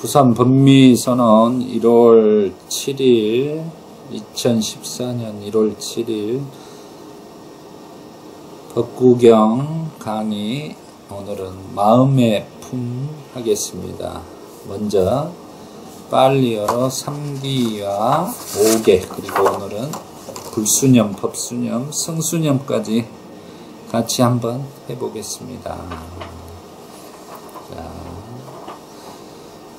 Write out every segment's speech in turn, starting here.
부산 법미선언 1월 7일 2014년 1월 7일 법구경 강의. 오늘은 마음의 품 하겠습니다. 먼저 빨리어로 3기와 5개, 그리고 오늘은 불수념, 법수념, 성수념까지 같이 한번 해보겠습니다. 자,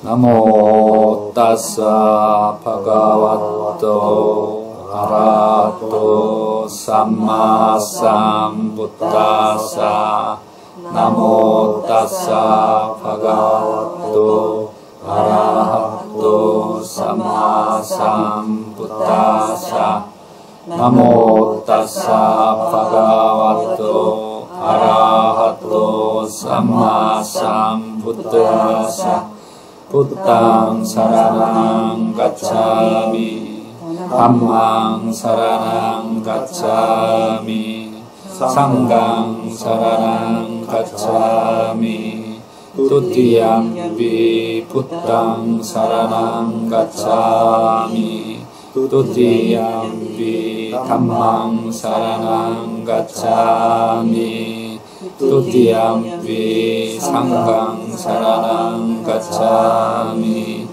나모 따사 바가와토 아라토 삼마 삼부타사. 나모 따사 바가와토 아라토 삼마 삼부타사. 나모 따사 바가와토 아라하토 삼마 삼부타사. 부땅 사라낭 가차미 담망 사라낭 가차미 상강 사라낭 가차미 두띠얌비 부땅 사라낭 가차미 두띠얌비 담망 사라낭 가차미 두띠얌피 상강 사라낭 가차미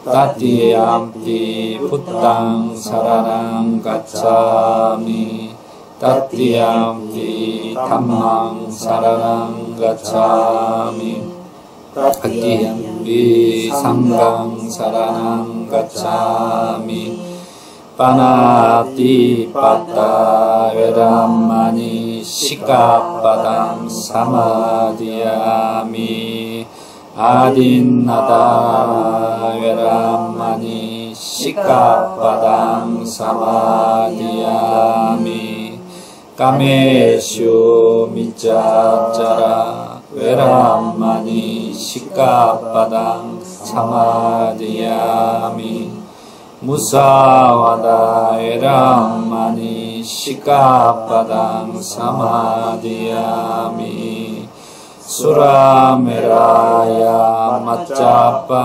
따띠얌피 부땅 사라낭 가차미 따띠얌피 담망 사라낭 가차미 따띠얌피 상강 사라낭 가차미 파나티 빠따 외람마니 시카빠담 사마디야미 아딘나다 외람마니 시카빠담 사마디야미 까메슈 미짜짜라 외람마니 시카빠담 사마디야미 무사와다 에람마니 시카빠당 사마디야미 수라메라야 마짜빠마타타나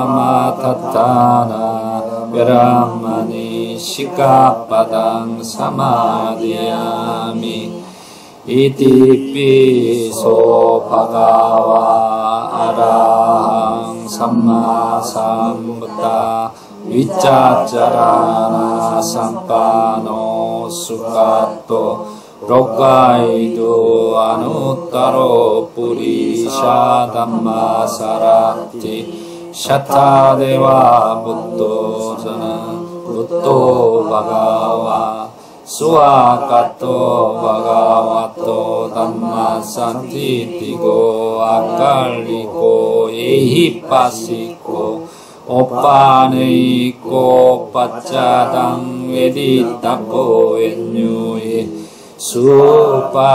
에람마니 시카빠당 사마디야미 이티피소 바가와 아라항 삼마삼부타 위짜짜라나 삼파노 수카토 로카이도 아누타로 뿌리샤 담마사라티 샤타데와 부토저는 부토 바가와 수아카토 바가와토 담마산티티고 아칼리고 에히파시고 오빠네이코 빠짜당 웨디타코 엔유이 수파티판노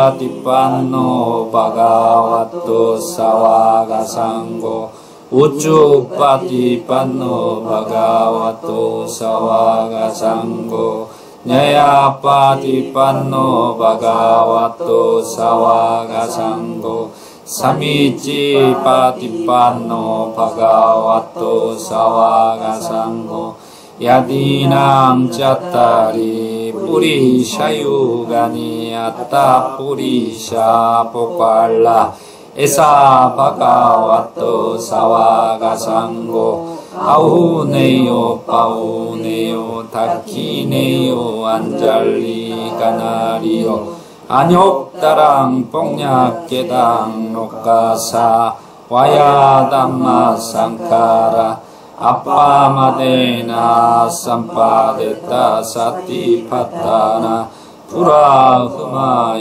바가와토 사와가상고 우쭈파티판노 바가와토 사와가상고 냐야파티판노 바가와토 사와가상고 사미치 파티판노 바가와토 사와가상고 야디낭 짜따리 뿌리샤유가니 아따 뿌리샤 포칼라 에사 바가와토 사와가상고 아우네요 파우네요 다키네요 안잘리 가나리요 안욕다랑 뽕약계당 녹가사 와야담마 상카라 아빠마데나 삼파데타 사티파타나 purahuma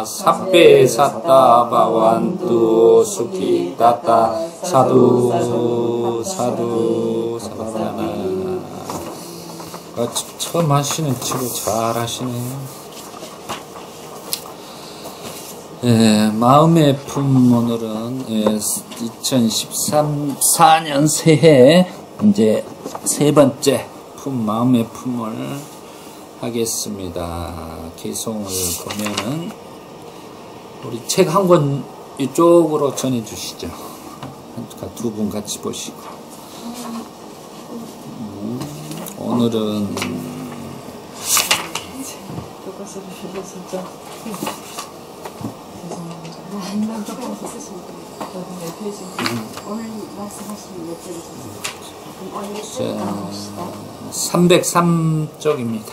sabbe satta bhavantu sukhitata sadhu sadhu sabbatana. 처음 하시는 치고 잘 하시네요. 예, 마음의 품. 오늘은 2014년 새해 이제 세 번째 품, 마음의 품을 하겠습니다. 개송을 보면은 우리 책 한 권 이쪽으로 전해 주시죠. 두 분 같이 보시고. 오늘은 자, 303쪽입니다.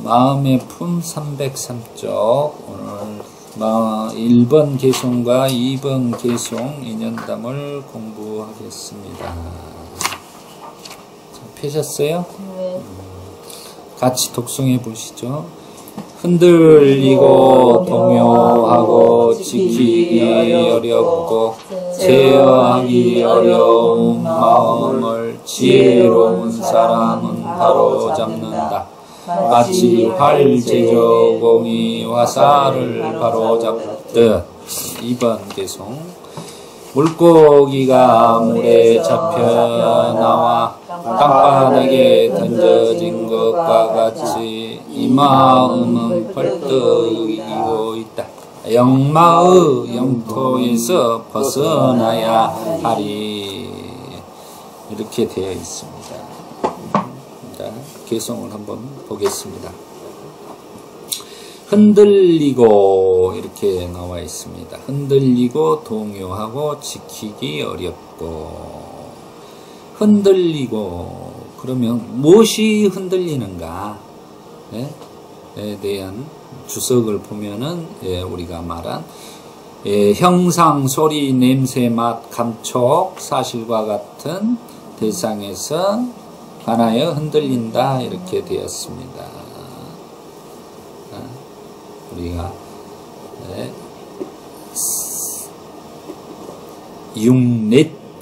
마음의 품 303쪽. 오늘 1번 개송과 2번 개송 인연담을 공부하겠습니다. 자, 펴셨어요? 네. 같이 독송해 보시죠. 흔들리고 동요하고 지키기 어렵고 제어하기 어려운 마음을 지혜로운 사람은 바로 잡는다. 마치 활 제조공이 화살을 바로 잡듯. 2번 개송. 물고기가 물에 잡혀 나와 땅바닥에 던져진 것과 같이 이 마음은 벌떡이고 있다. 영마의 영토에서 벗어나야 하리. 이렇게 되어 있습니다. 자, 개송을 한번 보겠습니다. 흔들리고 이렇게 나와 있습니다. 흔들리고 동요하고 지키기 어렵고. 흔들리고 그러면 무엇이 흔들리는가? 에 대한 주석을 보면은 우리가 말한 형상, 소리, 냄새, 맛, 감촉, 사실과 같은 대상에서 관하여 흔들린다 이렇게 되었습니다. 우리가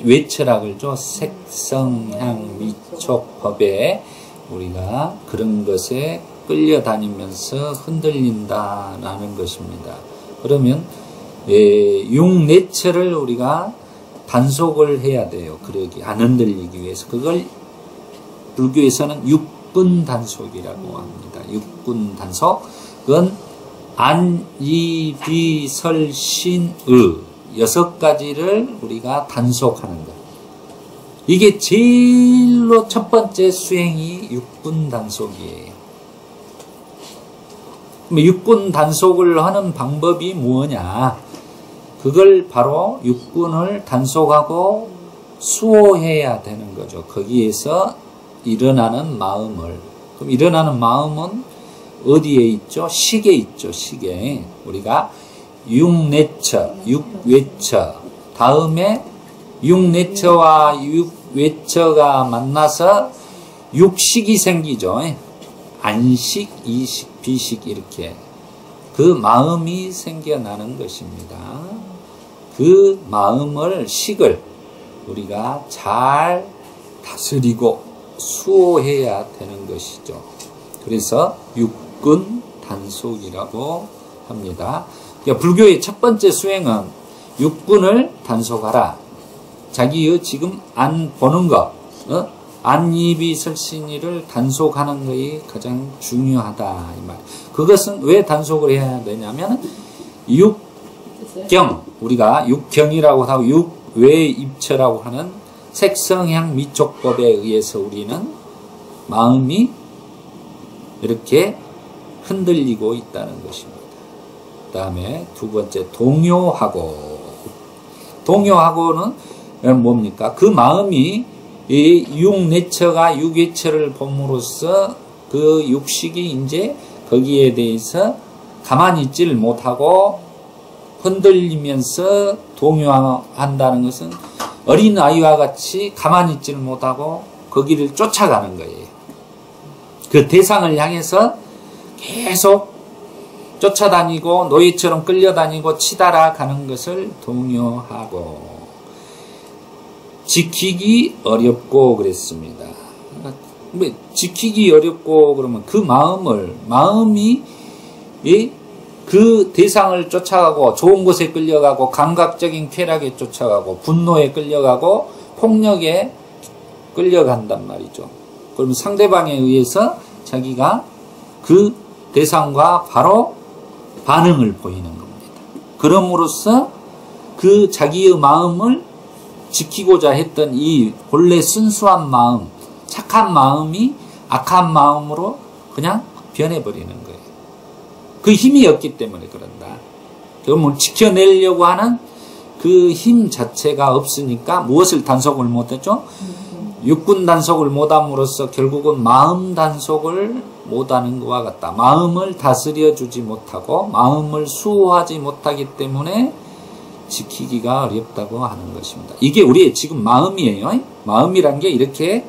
외철학을 줘. 색성, 향, 미촉, 법에 우리가 그런 것에 끌려다니면서 흔들린다라는 것입니다. 그러면 육내철을 우리가 단속을 해야 돼요. 그러기 안 흔들리기 위해서. 그걸 불교에서는 육군 단속이라고 합니다. 육군 단속. 그건 안, 이, 비, 설, 신, 의 6가지를 우리가 단속하는 것. 이게 제일로 첫 번째 수행이 육군 단속이에요. 육군 단속을 하는 방법이 뭐냐? 그걸 바로 육군을 단속하고 수호해야 되는 거죠. 거기에서 일어나는 마음을. 그럼 일어나는 마음은 어디에 있죠? 식에 있죠. 식에. 우리가 육내처, 육외처. 다음에 육내처와 육외처가 만나서 육식이 생기죠. 안식, 이식, 비식 이렇게. 그 마음이 생겨나는 것입니다. 그 마음을, 식을 우리가 잘 다스리고 수호해야 되는 것이죠. 그래서 육군 단속이라고 합니다. 그러니까 불교의 첫 번째 수행은 육군을 단속하라. 자기의 지금 안 보는 것, 안입이 설신이를 단속하는 것이 가장 중요하다 이 말. 그것은 왜 단속을 해야 되냐면 육경, 우리가 육경이라고 하고 육외입처라고 하는 색성향 미촉법에 의해서 우리는 마음이 이렇게 흔들리고 있다는 것입니다. 그 다음에 두 번째 동요하고. 동요하고는 뭡니까? 그 마음이 이 육내처가 육외처를 봄으로써 그 육식이 이제 거기에 대해서 가만히 있지를 못하고 흔들리면서 동요한다는 것은 어린아이와 같이 가만히 있지를 못하고 거기를 쫓아가는 거예요. 그 대상을 향해서 계속 쫓아다니고 노예처럼 끌려다니고 치달아 가는 것을 동요하고. 지키기 어렵고 그랬습니다. 지키기 어렵고 그러면 그 마음이 그 대상을 쫓아가고 좋은 곳에 끌려가고 감각적인 쾌락에 쫓아가고 분노에 끌려가고 폭력에 끌려간단 말이죠. 그러면 상대방에 의해서 자기가 그 대상과 바로 반응을 보이는 겁니다. 그럼으로써 그 자기의 마음을 지키고자 했던 이 본래 순수한 마음, 착한 마음이 악한 마음으로 그냥 변해버리는 거예요. 그 힘이 없기 때문에 그런다. 그러면 지켜내려고 하는 그 힘 자체가 없으니까 무엇을 단속을 못했죠? 육군 단속을 못함으로써 결국은 마음 단속을 못하는 것과 같다. 마음을 다스려주지 못하고 마음을 수호하지 못하기 때문에 지키기가 어렵다고 하는 것입니다. 이게 우리의 지금 마음이에요. 마음이란 게 이렇게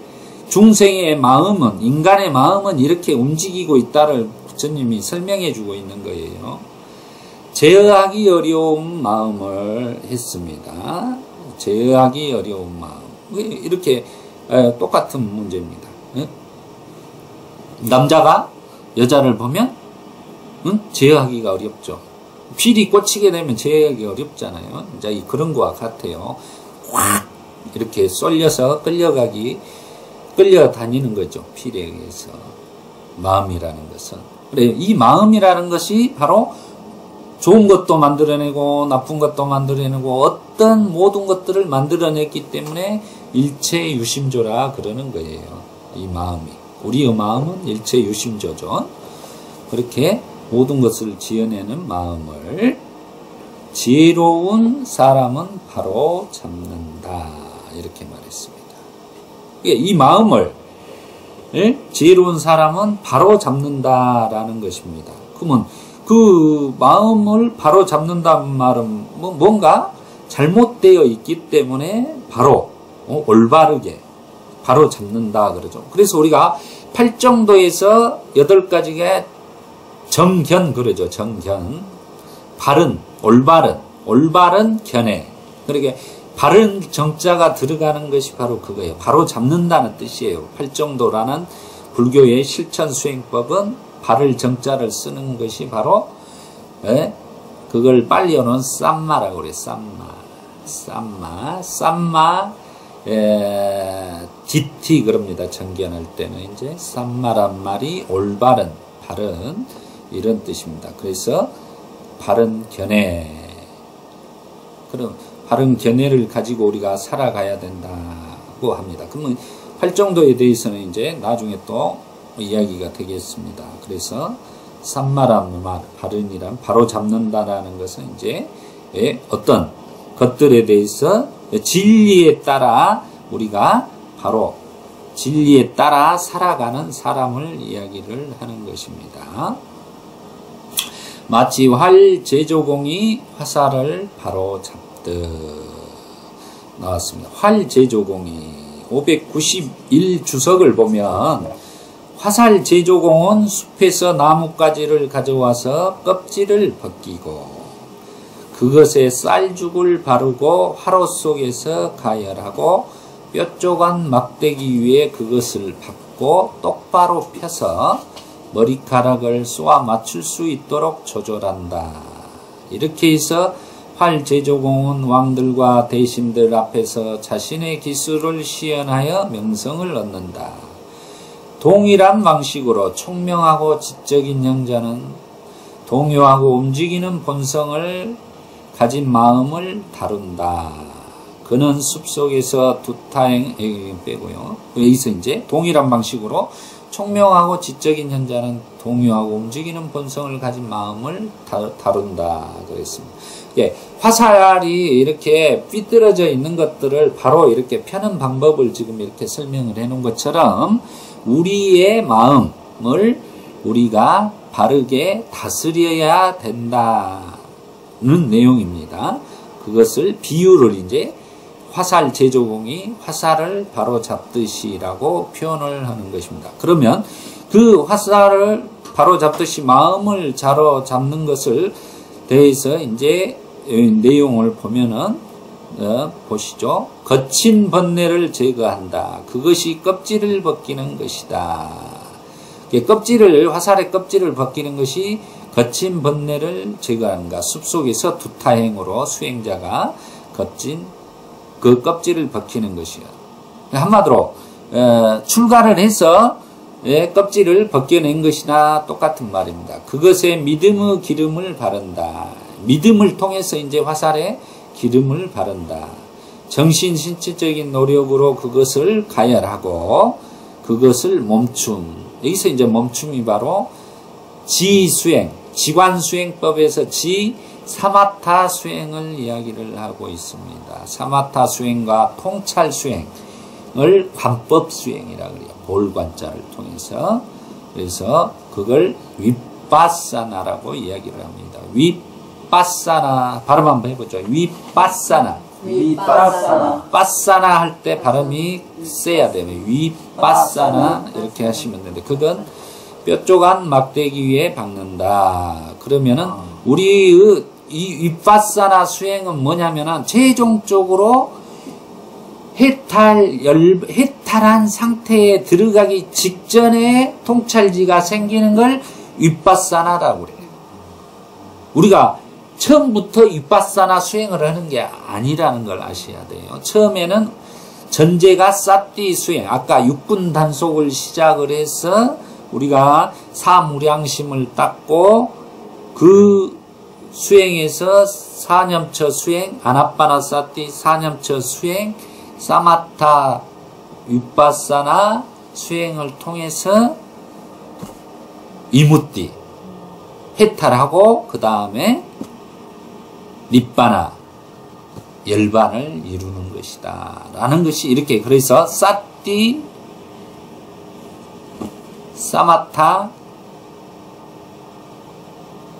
중생의 마음은, 인간의 마음은 이렇게 움직이고 있다를 부처님이 설명해 주고 있는 거예요. 제어하기 어려운 마음을 했습니다. 제어하기 어려운 마음. 이렇게 똑같은 문제입니다. 남자가 여자를 보면 제어하기가 어렵죠. 필이 꽂히게 되면 제어하기 어렵잖아요. 이제 그런 거와 같아요. 확 이렇게 쏠려서 끌려다니는 거죠. 필에 의해서. 마음이라는 것은. 그래, 이 마음이라는 것이 바로 좋은 것도 만들어내고 나쁜 것도 만들어내고 어떤 모든 것들을 만들어냈기 때문에 일체유심조라 그러는 거예요. 이 마음이. 우리의 마음은 일체유심조죠. 그렇게 모든 것을 지어내는 마음을 지혜로운 사람은 바로 잡는다. 이렇게 말했습니다. 이 마음을 지혜로운 사람은 바로 잡는다라는 것입니다. 그러면 그 마음을 바로 잡는다는 말은 뭔가 잘못되어 있기 때문에 바로 올바르게 바로 잡는다 그러죠. 그래서 우리가 팔정도에서 8가지가 정견 그러죠. 정견. 바른, 올바른 견해. 그러니까 바른 정자가 들어가는 것이 바로 그거예요. 바로 잡는다는 뜻이에요. 팔정도라는 불교의 실천 수행법은 바를 정자를 쓰는 것이 바로 그걸 빨리 오는 쌈마라고 그래요. 쌈마 디티 그럽니다. 정견할 때는 이제 쌈마란 말이 올바른, 바른 이런 뜻입니다. 그래서 바른 견해. 그럼 바른 견해를 가지고 우리가 살아가야 된다고 합니다. 그러면 팔정도에 대해서는 이제 나중에 또 이야기가 되겠습니다. 그래서 쌈마란 말, 바른이란 바로 잡는다라는 것은 이제 어떤 것들에 대해서 진리에 따라 우리가 바로 진리에 따라 살아가는 사람을 이야기를 하는 것입니다. 마치 활 제조공이 화살을 바로 잡듯 나왔습니다. 활 제조공이 591주석을 보면 화살 제조공은 숲에서 나뭇가지를 가져와서 껍질을 벗기고 그것에 쌀죽을 바르고 화로 속에서 가열하고 뾰족한 막대기 위에 그것을 박고 똑바로 펴서 머리카락을 쏘아 맞출 수 있도록 조절한다. 이렇게 해서 활 제조공은 왕들과 대신들 앞에서 자신의 기술을 시연하여 명성을 얻는다. 동일한 방식으로 총명하고 지적인 형자는 동요하고 움직이는 본성을 가진 마음을 다룬다. 그는 숲속에서 빼고요. 여기서 이제 동일한 방식으로 총명하고 지적인 현자는 동요하고 움직이는 본성을 가진 마음을 다룬다. 그랬습니다. 화살이 이렇게 삐뚤어져 있는 것들을 바로 이렇게 펴는 방법을 지금 이렇게 설명을 해 놓은 것처럼 우리의 마음을 우리가 바르게 다스려야 된다는 내용입니다. 그것을 비유를 이제 화살 제조공이 화살을 바로 잡듯이라고 표현을 하는 것입니다. 그러면 그 화살을 바로 잡듯이 마음을 바로 잡는 것을 대해서 이제 내용을 보면은 보시죠. 거친 번뇌를 제거한다. 그것이 껍질을 벗기는 것이다. 화살의 껍질을 벗기는 것이 거친 번뇌를 제거하는가. 숲속에서 두타행으로 수행자가 그 껍질을 벗기는 것이야. 한마디로 출가를 해서 껍질을 벗겨낸 것이나 똑같은 말입니다. 그것에 믿음의 기름을 바른다. 믿음을 통해서 이제 화살에 기름을 바른다. 정신 신체적인 노력으로 그것을 가열하고 그것을 멈춤. 여기서 이제 멈춤이 바로 지수행, 지관수행법에서 사마타 수행을 이야기를 하고 있습니다. 사마타 수행과 통찰 수행을 관법 수행이라고 그래요. 볼관자를 통해서. 그래서 그걸 윗바사나라고 이야기를 합니다. 윗바사나 발음 한번 해보죠. 윗바사나. 바사나 할 때 발음이 세야 돼요. 윗바사나 이렇게 하시면 되는데 그건 뼈조간 막대기 위에 박는다. 그러면은 우리의 이 윗바사나 수행은 뭐냐면은 최종적으로 해탈한 상태에 들어가기 직전에 통찰지가 생기는 걸 윗바사나라고 그래요. 우리가 처음부터 윗바사나 수행을 하는 게 아니라는 걸 아셔야 돼요. 처음에는 전제가 사띠 수행, 아까 육군 단속을 시작을 해서 우리가 사무량심을 닦고 그 수행에서 사념처 수행, 아나빠나 사띠 사념처 수행, 사마타 윗바사나 수행을 통해서 이무띠 해탈하고 그 다음에 니빠나 열반을 이루는 것이다 라는 것이 이렇게. 그래서 사띠 사마타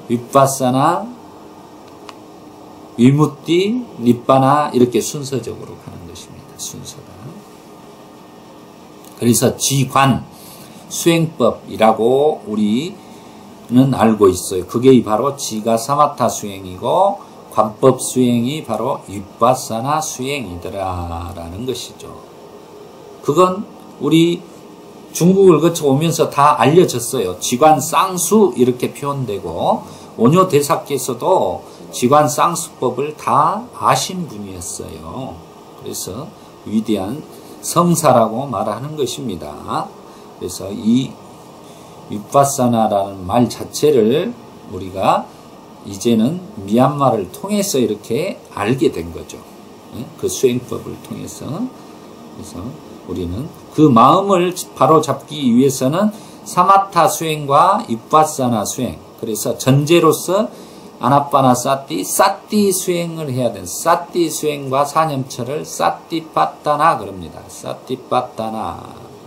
윗바사나 위무띠 니빠나 이렇게 순서적으로 가는 것입니다. 순서가. 그래서 지관 수행법이라고 우리는 알고 있어요. 그게 바로 지가 사마타 수행이고 관법 수행이 바로 윗바사나 수행이더라 라는 것이죠. 그건 우리 중국을 거쳐 오면서 다 알려졌어요. 지관 쌍수 이렇게 표현되고 원효 대사께서도 지관 쌍수법을 다 아신 분이었어요. 그래서 위대한 성사라고 말하는 것입니다. 그래서 이 윗바사나라는 말 자체를 우리가 이제는 미얀마를 통해서 이렇게 알게 된 거죠. 그 수행법을 통해서. 그래서 우리는 그 마음을 바로 잡기 위해서는 사마타 수행과 윗바사나 수행, 그래서 전제로서 아나빠나 사띠 수행을 해야 되는 사띠 수행과 사념처를 사띠빠따나 그럽니다. 사띠빠따나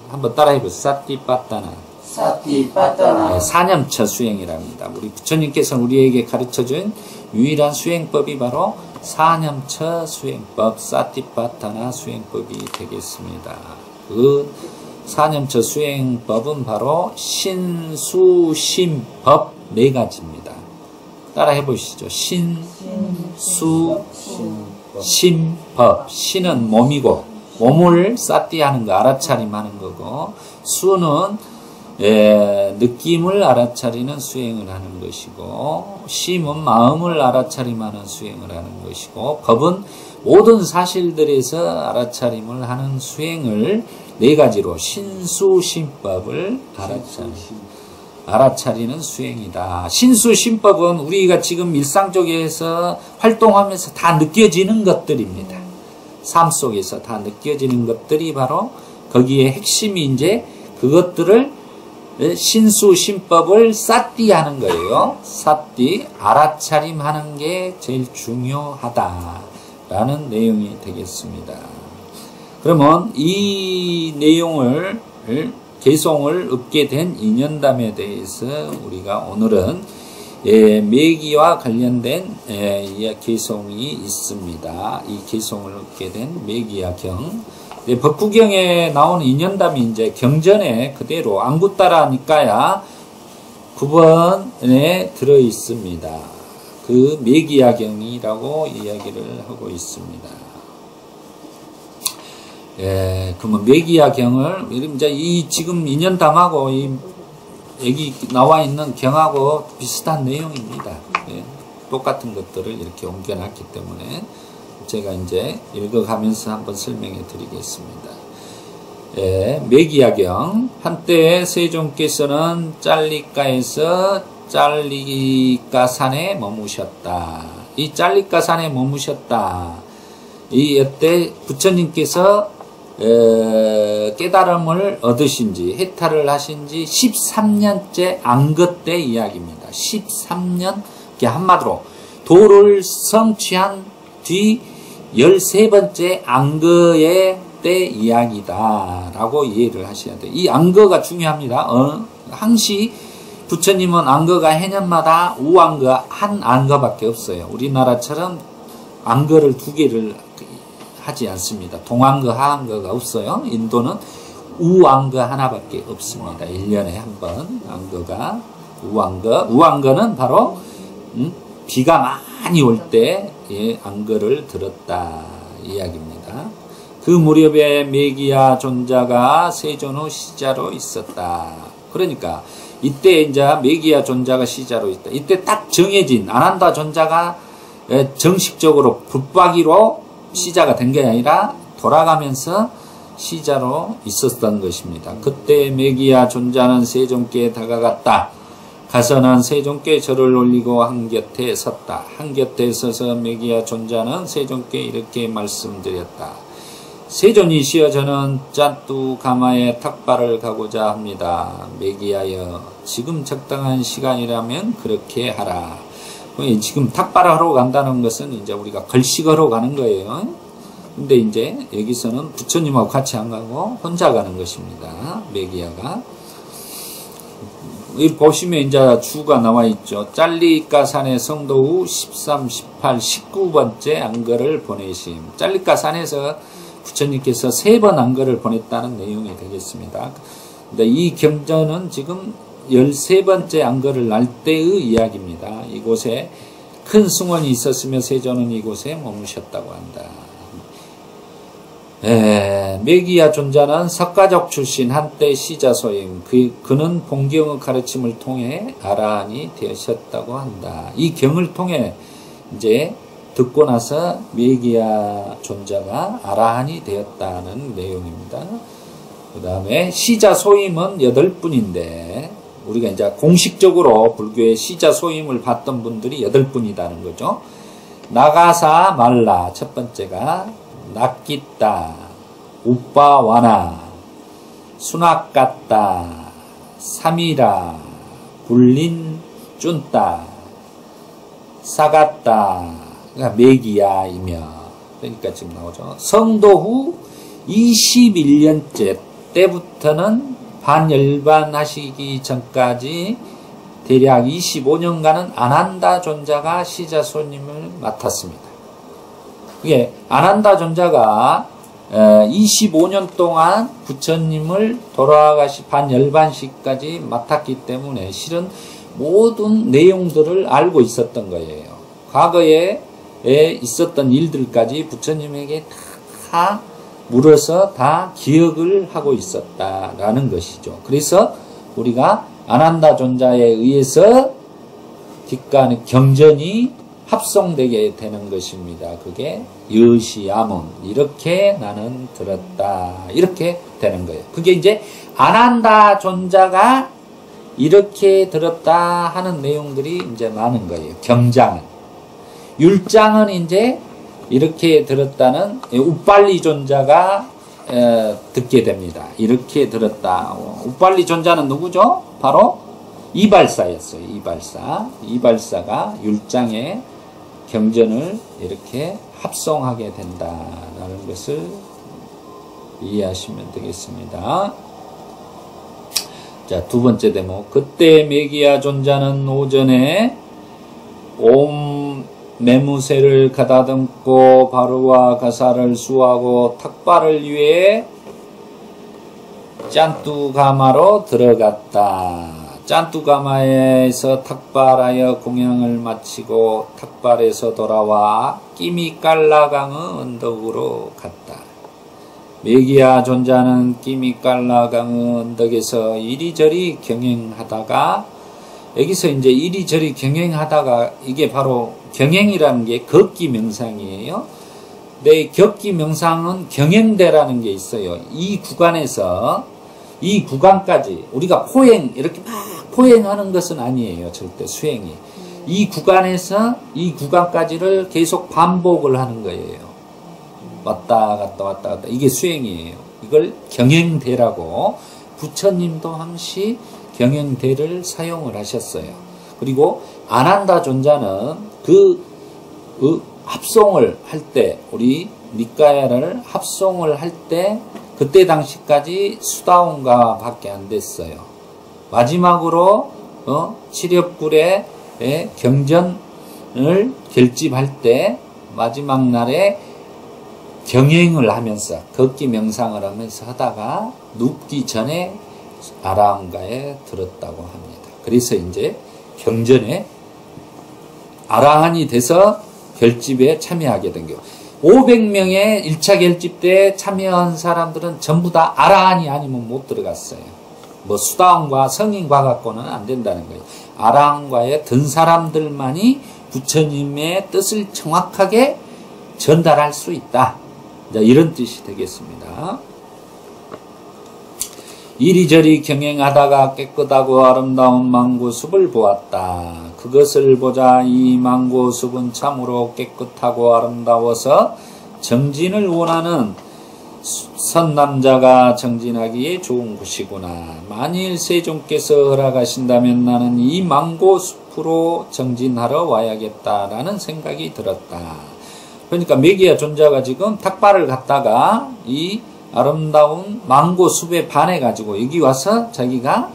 한번 따라해보세요. 사띠빠따나. 사띠빠따나. 사념처 수행이랍니다. 우리 부처님께서는 우리에게 가르쳐준 유일한 수행법이 바로 사념처 수행법, 사띠빠따나 수행법이 되겠습니다. 그 사념처 수행법은 바로 신수심법 4가지입니다. 따라 해보시죠. 신수심법. 신은 몸이고 몸을 사띠하는 거, 알아차림하는 거고, 수는 느낌을 알아차리는 수행을 하는 것이고, 심은 마음을 알아차림하는 수행을 하는 것이고, 법은 모든 사실들에서 알아차림을 하는 수행을 4가지로 신수심법을 알아차리는 수행이다. 신수심법은 우리가 지금 일상적에서 활동하면서 다 느껴지는 것들입니다. 삶 속에서 다 느껴지는 것들이 바로 거기에 핵심이 이제 그것들을 신수심법을 사띠하는 거예요. 사띠, 알아차림하는 게 제일 중요하다라는 내용이 되겠습니다. 그러면 이 내용을 개송을 얻게 된 인연담에 대해서 우리가 오늘은 매기와 관련된 개송이 있습니다. 이 개송을 얻게 된 매기야경. 법구경에 나오는 인연담이 이제 경전에 그대로 안구따라 니까야 9번에 들어 있습니다. 그 매기야경이라고 이야기를 하고 있습니다. 그러면 매기야경을 이제 이 지금 인연담하고 여기 나와 있는 경하고 비슷한 내용입니다. 똑같은 것들을 이렇게 옮겨놨기 때문에 제가 이제 읽어가면서 한번 설명해 드리겠습니다. 매기야경. 한때 세종께서는 짤리가에서 짤리가산에 머무셨다. 이 짤리가산에 머무셨다. 이때 부처님께서 깨달음을 얻으신지 해탈을 하신지 13년째 안거 때 이야기입니다. 13년, 한마디로 도를 성취한 뒤 13번째 안거의 때 이야기다 라고 이해를 하셔야 돼요. 이 안거가 중요합니다. 항시 부처님은 안거가 해년마다 우안거 한 안거밖에 없어요. 우리나라처럼 안거를 두 개를 하지 않습니다. 동안거 하안거가 없어요. 인도는 우안거 하나밖에 없습니다. 1년에 한 번 안거가 우안거. 우안거는 바로 비가 많이 올 때 안거를 들었다 이야기입니다. 그 무렵에 메기야 존자가 세존의 시자로 있었다. 그러니까 이때 이제 메기야 존자가 시자로 있다. 이때 딱 정해진 아난다 존자가 정식적으로 붙박이로 시자가 된 게 아니라 돌아가면서 시자로 있었던 것입니다. 그때 메기야 존자는 세존께 다가갔다. 가서는 세존께 절을 올리고 한곁에 섰다. 한곁에 서서 메기야 존자는 세존께 이렇게 말씀드렸다. 세존이시여, 저는 짠뚜 가마에 탁발을 가고자 합니다. 메기야여, 지금 적당한 시간이라면 그렇게 하라. 지금 탁발하러 간다는 것은 이제 우리가 걸식하러 가는 거예요. 근데 이제 여기서는 부처님하고 같이 안 가고 혼자 가는 것입니다. 메기야가. 여기 보시면 이제 주가 나와 있죠. 짤리가산의 성도후 13, 18, 19번째 안거를 보내심. 짤리가산에서 부처님께서 3번 안거를 보냈다는 내용이 되겠습니다. 근데 이 경전은 지금 13번째 안거를 날 때의 이야기입니다. 이곳에 큰 승원이 있었으며 세존은 이곳에 머무셨다고 한다. 메기야 존자는 석가족 출신 한때 시자소임. 그는 본경의 가르침을 통해 아라한이 되셨다고 한다. 이 경을 통해 이제 듣고 나서 메기야 존자가 아라한이 되었다는 내용입니다. 그 다음에 시자소임은 8분인데 우리가 이제 공식적으로 불교의 시자소임을 받던 분들이 8분이라는 거죠. 나가사 말라 첫 번째가 낚깃다, 우빠와나, 수낙갔다, 삼이라, 불린, 쭌따, 사갔다, 그러니까 메기야이며, 그러니까 지금 나오죠. 성도 후 21년째 때부터는 반열반 하시기 전까지 대략 25년간은 아난다 존자가 시자소님을 맡았습니다. 그게 아난다 존자가 25년 동안 부처님을 돌아가시 반열반시까지 맡았기 때문에 실은 모든 내용들을 알고 있었던 거예요. 과거에 있었던 일들까지 부처님에게 다 물어서 다 기억을 하고 있었다라는 것이죠. 그래서 우리가 아난다 존자에 의해서 뒷간의 경전이 합성되게 되는 것입니다. 그게 여시야문 이렇게 나는 들었다 이렇게 되는 거예요. 그게 이제 아난다 존자가 이렇게 들었다 하는 내용들이 이제 많은 거예요. 경장은. 율장은 이제 이렇게 들었다는 우빨리 존자가 듣게 됩니다. 이렇게 들었다. 우빨리 존자는 누구죠? 바로 이발사였어요. 이발사가 율장에 경전을 이렇게 합성하게 된다라는 것을 이해하시면 되겠습니다. 자, 두 번째 대목. 그때 메기야 존자는 오전에 옴 매무새를 가다듬고 바루와 가사를 수하고 탁발을 위해 짠뚜가마로 들어갔다. 짠뚜가마에서 탁발하여 공양을 마치고 탁발에서 돌아와 끼미깔라강의 언덕으로 갔다. 메기야 존자는 끼미깔라강의 언덕에서 이리저리 경행하다가 여기서 이제 이리저리 경행하다가 이게 바로 경행이라는 게 걷기 명상이에요. 근데 걷기 명상은 경행대라는 게 있어요. 이 구간에서 이 구간까지 우리가 포행 이렇게 막 포행하는 것은 아니에요. 절대 수행이. 이 구간에서 이 구간까지를 계속 반복을 하는 거예요. 왔다 갔다 왔다 갔다. 이게 수행이에요. 이걸 경영대라고 부처님도 항시 경영대를 사용을 하셨어요. 그리고 아난다 존자는 그 합송을 할 때, 우리 니까야를 합송을 할 때 그때 당시까지 수다온가 밖에 안 됐어요. 마지막으로 칠엽굴의 경전을 결집할 때 마지막 날에 경행을 하면서 걷기 명상을 하면서 하다가 눕기 전에 아라한가에 들었다고 합니다. 그래서 이제 경전에 아라한이 돼서 결집에 참여하게 된 거예요. 500명의 1차 결집 때 참여한 사람들은 전부 다 아라한이 아니면 못 들어갔어요. 뭐 수다원과 성인과 갖고는 안 된다는 거예요. 아라한과에 든 사람들만이 부처님의 뜻을 정확하게 전달할 수 있다. 이런 뜻이 되겠습니다. 이리저리 경행하다가 깨끗하고 아름다운 망고숲을 보았다. 그것을 보자 이 망고숲은 참으로 깨끗하고 아름다워서 정진을 원하는 선남자가 정진하기에 좋은 곳이구나. 만일 세존께서 허락하신다면 나는 이 망고숲으로 정진하러 와야겠다라는 생각이 들었다. 그러니까 메기야 존자가 지금 탁발을 갔다가 이 아름다운 망고숲에 반해가지고 여기 와서 자기가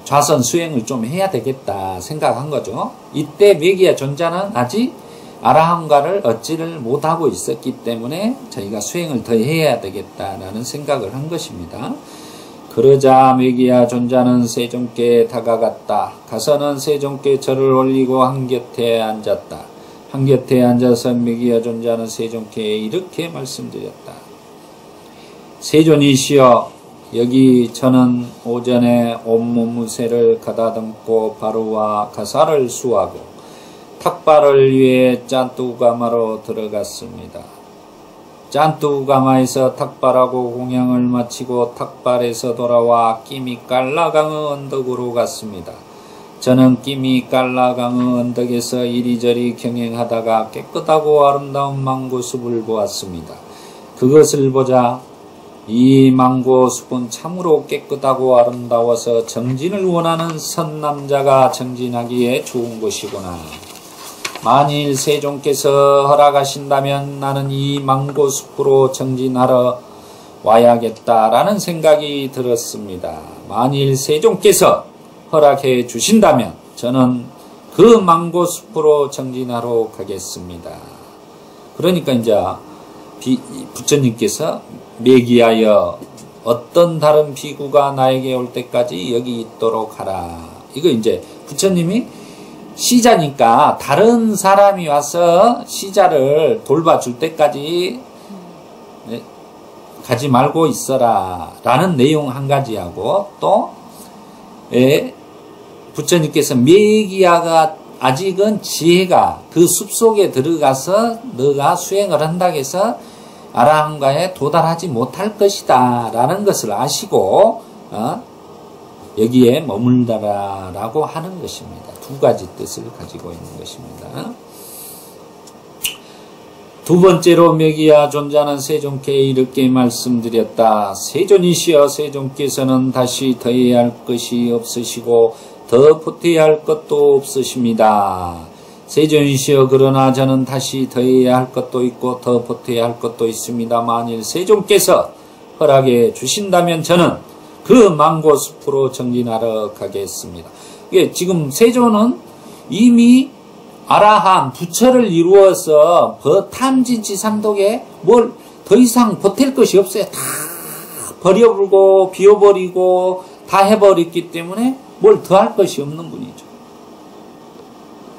좌선 수행을 좀 해야 되겠다 생각한 거죠. 이때 메기야 존자는 아직 아라한가를 얻지를 못하고 있었기 때문에 자기가 수행을 더 해야 되겠다라는 생각을 한 것입니다. 그러자 메기야 존자는 세존께 다가갔다. 가서는 세존께 절을 올리고 한곁에 앉았다. 한곁에 앉아서 메기야 존자는 세존께 이렇게 말씀드렸다. 세존이시여, 여기 저는 오전에 온몸무새를 가다듬고 바루와 가사를 수하고 탁발을 위해 짠뚜가마로 들어갔습니다. 짠뚜가마에서 탁발하고 공양을 마치고 탁발에서 돌아와 끼미 깔라강의 언덕으로 갔습니다. 저는 끼미 깔라강의 언덕에서 이리저리 경행하다가 깨끗하고 아름다운 망고숲을 보았습니다. 그것을 보자 이 망고숲은 참으로 깨끗하고 아름다워서 정진을 원하는 선남자가 정진하기에 좋은 곳이구나. 만일 세존께서 허락하신다면 나는 이 망고숲으로 정진하러 와야겠다라는 생각이 들었습니다. 만일 세존께서 허락해 주신다면 저는 그 망고숲으로 정진하러 가겠습니다. 그러니까 이제 부처님께서 메기하여 어떤 다른 비구가 나에게 올 때까지 여기 있도록 하라. 이거 이제 부처님이 시자니까 다른 사람이 와서 시자를 돌봐줄 때까지 가지 말고 있어라 라는 내용 한 가지하고 또 부처님께서 메기야가 아직은 지혜가 그 숲속에 들어가서 너가 수행을 한다고 해서 아라한가에 도달하지 못할 것이다 라는 것을 아시고 여기에 머물다라 라고 하는 것입니다. 두 가지 뜻을 가지고 있는 것입니다. 두 번째로 메기야 존자는 세존께 이렇게 말씀드렸다. 세존이시여, 세존께서는 다시 더해야 할 것이 없으시고 더 보태야 할 것도 없으십니다. 세존이시여, 그러나 저는 다시 더해야 할 것도 있고 더 보태야 할 것도 있습니다. 만일 세존께서 허락해 주신다면 저는 그 망고숲으로 정진하러 가겠습니다. 이게 지금 세존은 이미 아라한 부처를 이루어서 탐진치삼독에 뭘 더 이상 보탤 것이 없어요. 다 버려버리고 비워버리고 다 해버렸기 때문에 뭘 더 할 것이 없는 분이죠.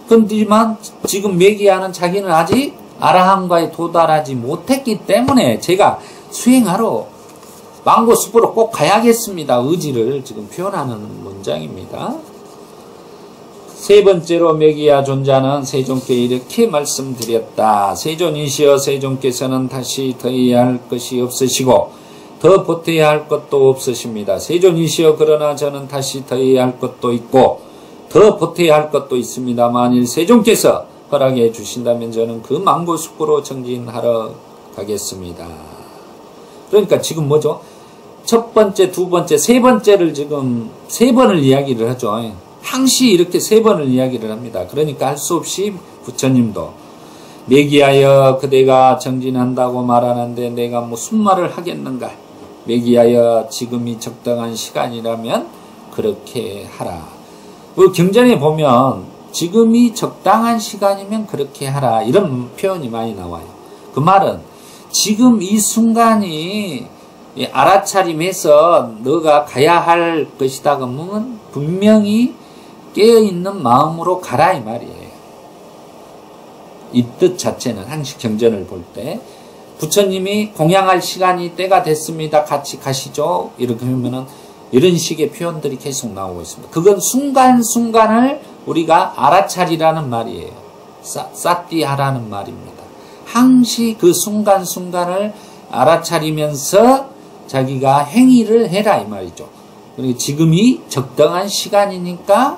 그렇지만 지금 메기야는 자기는 아직 아라한가에 도달하지 못했기 때문에 제가 수행하러 망고숲으로 꼭 가야겠습니다. 의지를 지금 표현하는 문장입니다. 세 번째로 메기야 존자는 세존께 이렇게 말씀드렸다. 세존이시여, 세존께서는 다시 더해야 할 것이 없으시고 더 보태야 할 것도 없으십니다. 세존이시여, 그러나 저는 다시 더해야 할 것도 있고 더 보태야 할 것도 있습니다. 만일 세존께서 허락해 주신다면 저는 그 망고숲으로 정진하러 가겠습니다. 그러니까 지금 뭐죠? 첫 번째, 두 번째, 세 번째를 지금 세 번을 이야기를 하죠. 항시 이렇게 세 번을 이야기를 합니다. 그러니까 할 수 없이 부처님도 매기하여 그대가 정진한다고 말하는데 내가 무슨 말을 하겠는가. 매기하여 지금이 적당한 시간이라면 그렇게 하라. 경전에 보면 지금이 적당한 시간이면 그렇게 하라 이런 표현이 많이 나와요. 그 말은 지금 이 순간이 알아차림해서 너가 가야 할 것이다 그러면 분명히 깨어있는 마음으로 가라 이 말이에요. 이 뜻 자체는 항시 경전을 볼 때 부처님이 공양할 시간이 때가 됐습니다. 같이 가시죠. 이렇게 하면은 이런 식의 표현들이 계속 나오고 있습니다. 그건 순간순간을 우리가 알아차리라는 말이에요. 싸띠하라는 말입니다. 항시 그 순간순간을 알아차리면서 자기가 행위를 해라 이 말이죠. 그리고 지금이 적당한 시간이니까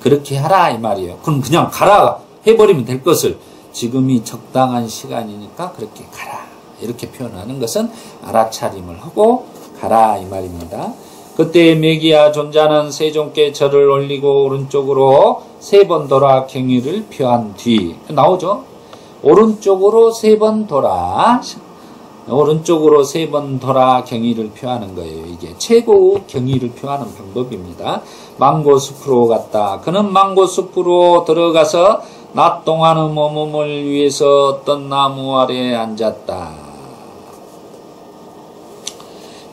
그렇게 하라 이 말이에요. 그럼 그냥 가라 해버리면 될 것을 지금이 적당한 시간이니까 그렇게 가라 이렇게 표현하는 것은 알아차림을 하고 가라 이 말입니다. 그때 매기야 존자는 세종께 절을 올리고 오른쪽으로 세 번 돌아 경의를 표한 뒤 나오죠. 오른쪽으로 세 번 돌아 오른쪽으로 세 번 돌아 경의를 표하는 거예요. 이게 최고의 경의를 표하는 방법입니다. 망고숲으로 갔다. 그는 망고숲으로 들어가서 낮 동안의 머금을 위해서 어떤 나무 아래에 앉았다.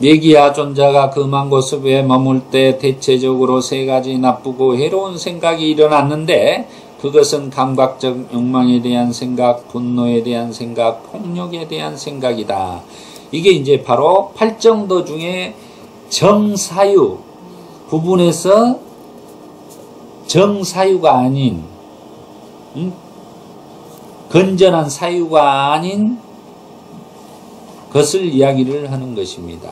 매기야 존자가 그 망고숲에 머물 때 대체적으로 세 가지 나쁘고 해로운 생각이 일어났는데 그것은 감각적 욕망에 대한 생각, 분노에 대한 생각, 폭력에 대한 생각이다. 이게 이제 바로 팔정도 중에 정사유 부분에서 정사유가 아닌 건전한 사유가 아닌 것을 이야기를 하는 것입니다.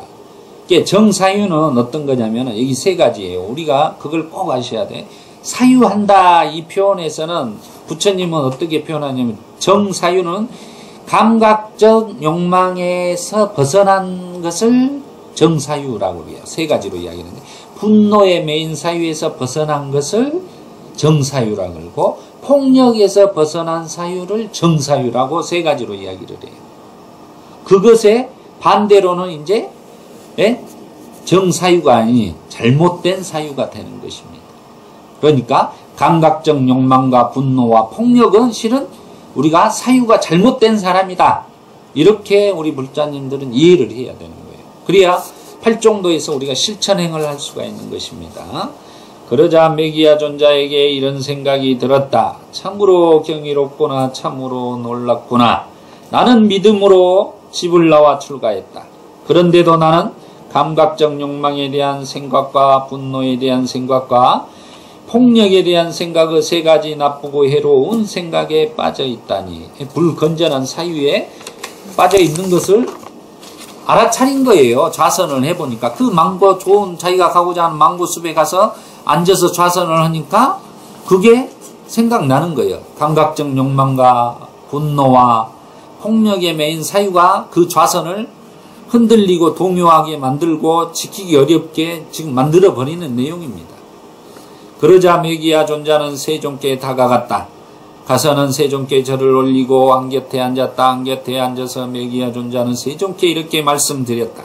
정사유는 어떤 거냐면 여기 세 가지예요. 우리가 그걸 꼭 아셔야 돼. 사유한다 이 표현에서는 부처님은 어떻게 표현하냐면 정사유는 감각적 욕망에서 벗어난 것을 정사유라고 해요. 세 가지로 이야기하는데 분노의 메인 사유에서 벗어난 것을 정사유라고 그러고 폭력에서 벗어난 사유를 정사유라고 세 가지로 이야기를 해요. 그것의 반대로는 이제 정사유가 아닌 잘못된 사유가 되는 것입니다. 그러니까 감각적 욕망과 분노와 폭력은 실은 우리가 사유가 잘못된 사람이다. 이렇게 우리 불자님들은 이해를 해야 되는 거예요. 그래야 팔정도에서 우리가 실천행을 할 수가 있는 것입니다. 그러자 매기야 존자에게 이런 생각이 들었다. 참으로 경이롭구나. 참으로 놀랍구나. 나는 믿음으로 집을 나와 출가했다. 그런데도 나는 감각적 욕망에 대한 생각과 분노에 대한 생각과 폭력에 대한 생각의 세 가지 나쁘고 해로운 생각에 빠져 있다니 불건전한 사유에 빠져 있는 것을 알아차린 거예요. 좌선을 해보니까 그 망고 좋은 자기가 가고자 하는 망고숲에 가서 앉아서 좌선을 하니까 그게 생각나는 거예요. 감각적 욕망과 분노와 폭력의 메인 사유가 그 좌선을 흔들리고 동요하게 만들고 지키기 어렵게 지금 만들어버리는 내용입니다. 그러자 매기야 존자는 세종께 다가갔다. 가서는 세종께 절을 올리고 안곁에 앉았다. 안곁에 앉아서 매기야 존자는 세종께 이렇게 말씀드렸다.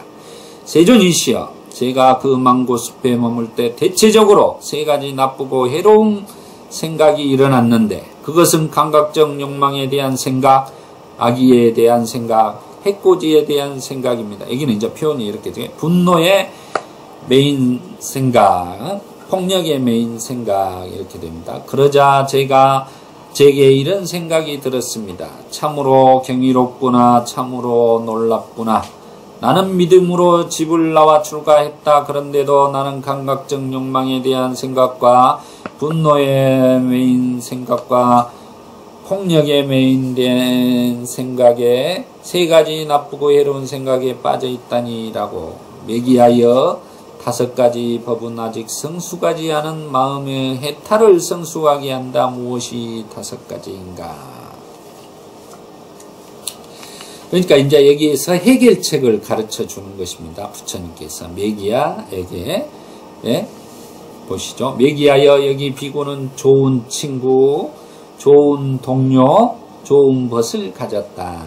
세존이시여, 제가 그 망고숲에 머물 때 대체적으로 세 가지 나쁘고 해로운 생각이 일어났는데 그것은 감각적 욕망에 대한 생각, 악의에 대한 생각, 해코지에 대한 생각입니다. 여기는 이제 표현이 이렇게 돼요. 분노의 메인 생각, 폭력의 메인 생각 이렇게 됩니다. 그러자 제게 이런 생각이 들었습니다. 참으로 경이롭구나. 참으로 놀랍구나. 나는 믿음으로 집을 나와 출가했다. 그런데도 나는 감각적 욕망에 대한 생각과 분노의 메인 생각과 폭력의 메인된 생각에 세 가지 나쁘고 해로운 생각에 빠져 있다니라고 매기하여 5가지 법은 아직 성숙하지 않은 마음의 해탈을 성숙하게 한다. 무엇이 5가지인가? 그러니까 이제 여기에서 해결책을 가르쳐 주는 것입니다. 부처님께서 매기야에게. 예? 보시죠. 매기야여 여기 비구는 좋은 친구, 좋은 동료, 좋은 벗을 가졌다.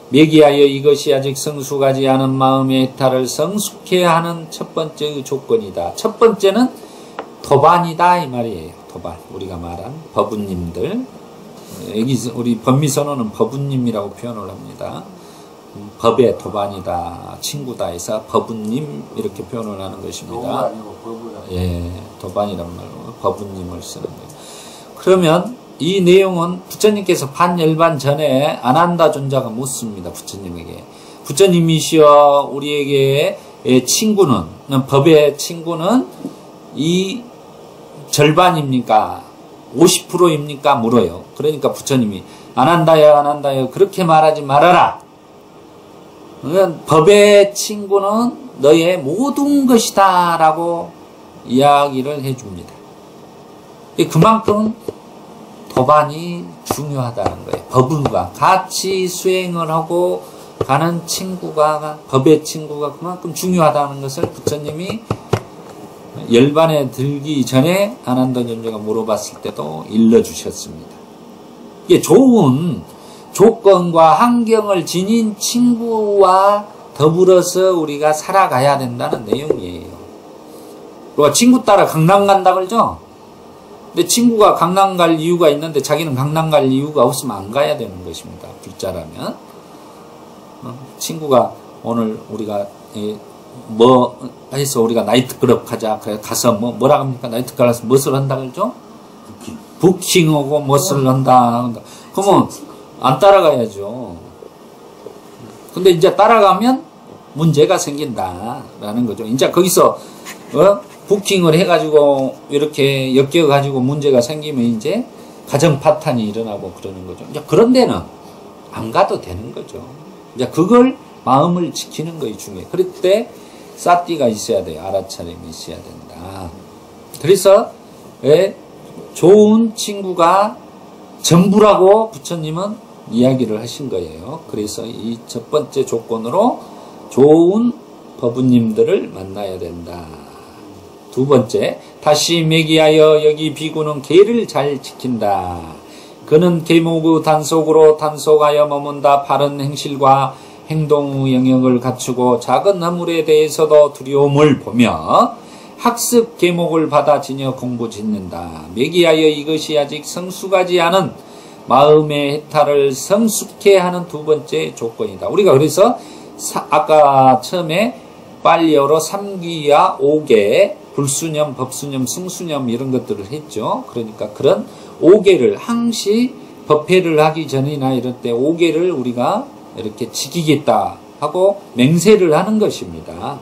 매기야여 이것이 아직 성숙하지 않은 마음의 해탈을 성숙해 하는 첫 번째 조건이다. 첫 번째는 도반이다 이 말이에요. 도반. 우리가 말한 법부님들. 여기 우리 법미선언은 법부님이라고 표현을 합니다. 법의 도반이다, 친구다 해서 법부님 이렇게 표현을 하는 것입니다. 아니고 법이라. 예, 도반이란 말로 법부님을 쓰는 거예요. 그러면 이 내용은 부처님께서 반열반 전에 아난다 존자가 묻습니다. 부처님에게. 부처님이시여 우리에게 친구는, 법의 친구는 이 절반입니까? 50%입니까? 물어요. 그러니까 부처님이 안한다여 그렇게 말하지 말아라. 그러니까 법의 친구는 너의 모든 것이다 라고 이야기를 해줍니다. 그만큼 도반이 중요하다는 거예요. 법과 같이 수행을 하고 가는 친구가, 법의 친구가 그만큼 중요하다는 것을 부처님이 열반에 들기 전에 아난다 존자가 물어봤을 때도 일러주셨습니다. 이게 좋은 조건과 환경을 지닌 친구와 더불어서 우리가 살아가야 된다는 내용이에요. 우리가 친구 따라 강남 간다 그러죠? 근데 친구가 강남 갈 이유가 있는데 자기는 강남 갈 이유가 없으면 안 가야 되는 것입니다. 불자라면. 친구가 오늘 우리가 뭐 해서 우리가 나이트클럽 가자. 그래 가서 뭐라 합니까? 나이트클럽 가서 무엇을 한다 그러죠? 부킹하고 무엇을 한다. 그러면 안 따라가야죠. 근데 이제 따라가면 문제가 생긴다라는 거죠. 이제 거기서 부킹을 해가지고 이렇게 엮여가지고 문제가 생기면 이제 가정 파탄이 일어나고 그러는 거죠. 이제 그런 데는 안 가도 되는 거죠. 이제 그걸 마음을 지키는 것이 중요해요. 그럴 때 사띠가 있어야 돼요. 알아차림이 있어야 된다. 그래서 좋은 친구가 전부라고 부처님은 이야기를 하신 거예요. 그래서 이 첫 번째 조건으로 좋은 법부님들을 만나야 된다. 두 번째, 다시 매기하여 여기 비구는 계를 잘 지킨다. 그는 계목의 단속으로 단속하여 머문다. 바른 행실과 행동의 영역을 갖추고 작은 허물에 대해서도 두려움을 보며 학습 계목을 받아 지녀 공부 짓는다. 매기하여 이것이 아직 성숙하지 않은 마음의 해탈을 성숙해 하는 두 번째 조건이다. 우리가 그래서 아까 처음에 빨리어로 3기와 5개, 불수념, 법수념, 승수념 이런 것들을 했죠. 그러니까 그런 5개를 항시 법회를 하기 전이나 이럴 때 5개를 우리가 이렇게 지키겠다 하고 맹세를 하는 것입니다.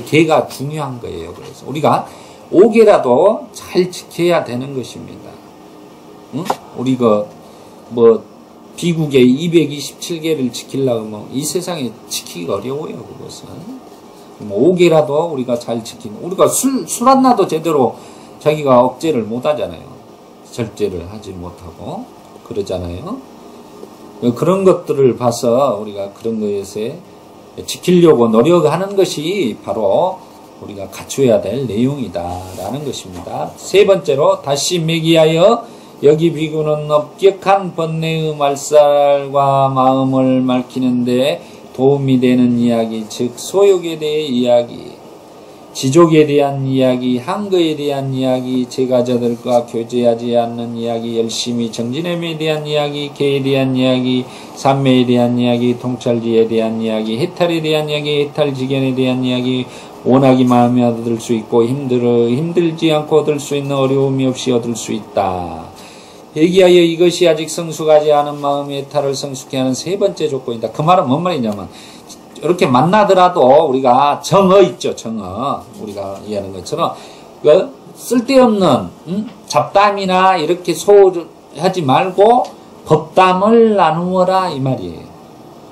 개가 중요한 거예요. 그래서 우리가 5개라도 잘 지켜야 되는 것입니다. 응? 우리가 비국에 227개를 지키려고 하면 이 세상에 지키기가 어려워요. 그것은 5개라도 우리가 잘 지키는. 우리가 술 안 나도 제대로 자기가 억제를 못 하잖아요. 절제를 하지 못하고 그러잖아요. 그런 것들을 봐서 우리가 그런 것에서 지키려고 노력하는 것이 바로 우리가 갖춰야 될 내용이다라는 것입니다. 세 번째로 다시 매기하여 여기 비구는 엄격한 번뇌의 말살과 마음을 밝히는데 도움이 되는 이야기, 즉 소욕에 대해 이야기, 지족에 대한 이야기, 한거에 대한 이야기, 제가자들과 교제하지 않는 이야기, 열심히 정진함에 대한 이야기, 개에 대한 이야기, 삼매에 대한 이야기, 통찰지에 대한 이야기, 해탈에 대한 이야기, 해탈지견에 대한 이야기, 원하기 마음에 얻을 수 있고 힘들지 않고 얻을 수 있는 어려움이 없이 얻을 수 있다. 얘기하여 이것이 아직 성숙하지 않은 마음의 해탈을 성숙해 하는 세 번째 조건이다. 그 말은 뭔 말이냐면 이렇게 만나더라도 우리가 정어 있죠. 정어. 우리가 이해하는 것처럼 쓸데없는 잡담이나 이렇게 소홀하지 말고 법담을 나누어라 이 말이에요.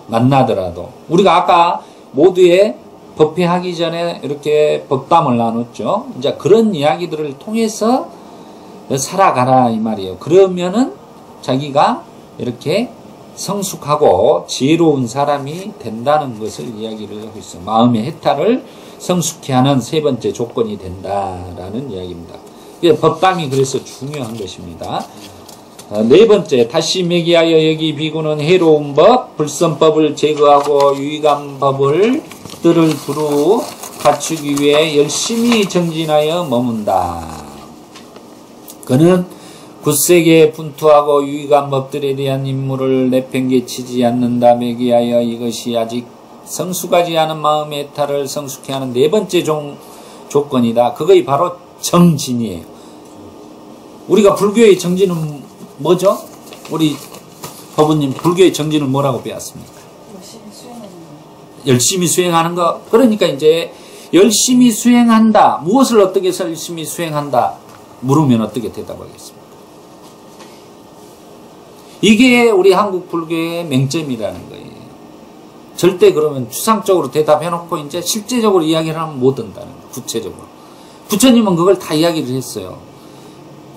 만나더라도. 우리가 아까 모두의 법회하기 전에 이렇게 법담을 나눴죠. 이제 그런 이야기들을 통해서 살아가라 이 말이에요. 그러면은 자기가 이렇게 성숙하고 지혜로운 사람이 된다는 것을 이야기를 하고 있어요. 마음의 해탈을 성숙케 하는 세 번째 조건이 된다라는 이야기입니다. 법당이 그래서 중요한 것입니다. 네 번째, 다시 매기하여 여기 비구는 해로운 법, 불선법을 제거하고 유익한 법을 들을 두루 갖추기 위해 열심히 정진하여 머문다. 그는 굳세게 분투하고 유익한 법들에 대한 임무를 내팽개치지 않는다. 매기하여 이것이 아직 성숙하지 않은 마음의 해탈을 성숙케 하는 네 번째 조건이다. 그것이 바로 정진이에요. 우리가 불교의 정진은 뭐죠? 우리 법부님 불교의 정진은 뭐라고 배웠습니까? 열심히 수행하는 거. 그러니까 이제 열심히 수행한다. 무엇을 어떻게 해서 열심히 수행한다? 물으면 어떻게 대답하겠습니까? 이게 우리 한국 불교의 맹점이라는 거예요. 절대 그러면 추상적으로 대답해놓고 이제 실제적으로 이야기를 하면 못 한다는 거예요. 구체적으로. 부처님은 그걸 다 이야기를 했어요.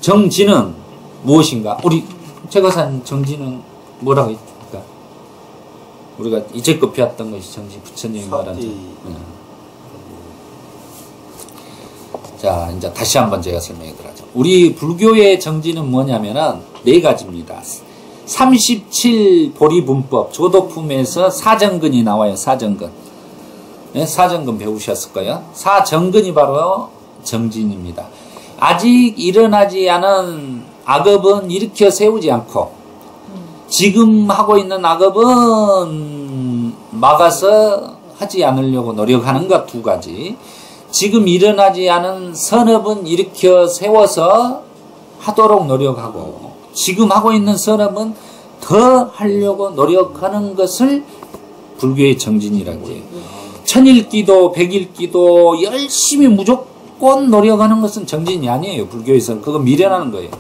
정진은 무엇인가? 우리 최거산 정진은 뭐라고 했습니까? 우리가 이제껏 배웠던 것이 정진, 부처님이 말한 정. 자, 이제 다시 한번 제가 설명해 드리죠. 우리 불교의 정진은 뭐냐면은 네 가지입니다. 37보리분법 조도품에서 사정근이 나와요. 사정근. 네, 사정근 배우셨을 거예요. 사정근이 바로 정진입니다. 아직 일어나지 않은 악업은 일으켜 세우지 않고 지금 하고 있는 악업은 막아서 하지 않으려고 노력하는 것 두 가지. 지금 일어나지 않은 선업은 일으켜 세워서 하도록 노력하고 지금 하고 있는 선업은 더 하려고 노력하는 것을 불교의 정진이라고 해요. 천일기도 백일기도 열심히 무조건 노력하는 것은 정진이 아니에요. 불교에서는 그거 미련하는 거예요.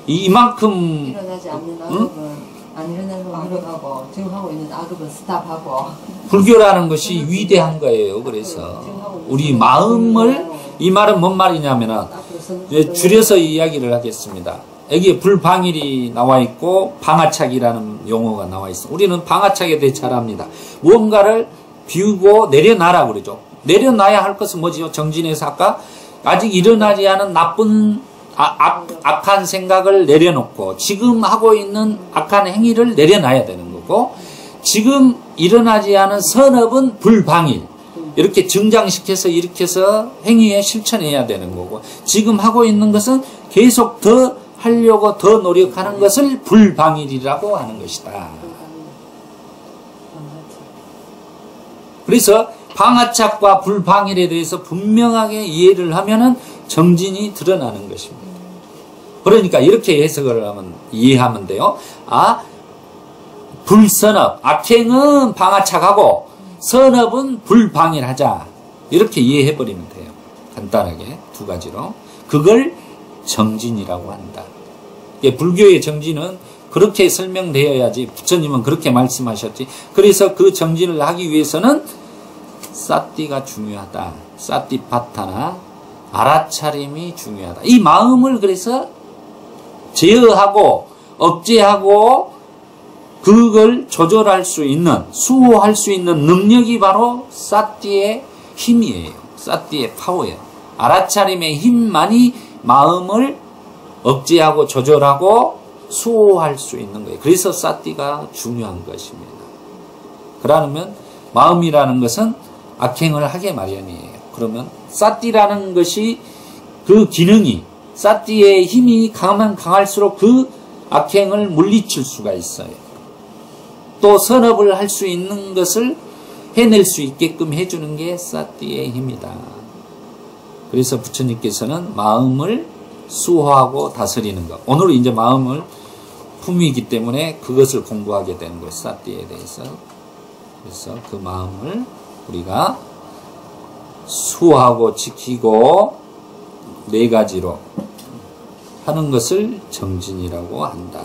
이만큼 일어나지 않는 악업은 안 일어나려고 노력하고 지금 하고 있는 악업은 스탑하고 불교라는 것이 위대한 거예요. 그래서 우리 마음을 이 말은 뭔 말이냐면은 줄여서 이야기를 하겠습니다. 여기에 불방일이 나와 있고 방아착이라는 용어가 나와 있어. 우리는 방아착에 대해 잘 압니다. 무언가를 비우고 내려놔라 그러죠. 내려놔야 할 것은 뭐지요? 정진에서 아까 아직 일어나지 않은 나쁜 악한 생각을 내려놓고 지금 하고 있는 악한 행위를 내려놔야 되는 거고 지금 일어나지 않은 선업은 불방일 이렇게 증장시켜서 일으켜서 행위에 실천해야 되는 거고 지금 하고 있는 것은 계속 더 하려고 더 노력하는 것을 불방일이라고 하는 것이다. 그래서 방아착과 불방일에 대해서 분명하게 이해를 하면은 정진이 드러나는 것입니다. 그러니까 이렇게 해석을 하면 이해하면 돼요. 아, 불선업, 악행은 방아착하고 선업은 불방일하자. 이렇게 이해해버리면 돼요. 간단하게 두 가지로. 그걸 정진이라고 한다. 불교의 정진은 그렇게 설명되어야지. 부처님은 그렇게 말씀하셨지. 그래서 그 정진을 하기 위해서는 사띠가 중요하다. 사띠파타나 알아차림이 중요하다. 이 마음을 그래서 제어하고 억제하고 그걸 조절할 수 있는 수호할 수 있는 능력이 바로 사띠의 힘이에요. 사띠의 파워예요. 알아차림의 힘만이 마음을 억제하고 조절하고 수호할 수 있는 거예요. 그래서 사띠가 중요한 것입니다. 그러면 마음이라는 것은 악행을 하게 마련이에요. 그러면 사띠라는 것이 그 기능이 사띠의 힘이 강하면 강할수록 그 악행을 물리칠 수가 있어요. 또 선업을 할 수 있는 것을 해낼 수 있게끔 해주는 게 사띠의 힘이다. 그래서 부처님께서는 마음을 수호하고 다스리는 것. 오늘은 이제 마음을 품이기 때문에 그것을 공부하게 되는 거예요. 사띠에 대해서. 그래서 그 마음을 우리가 수호하고 지키고 네 가지로 하는 것을 정진이라고 한다.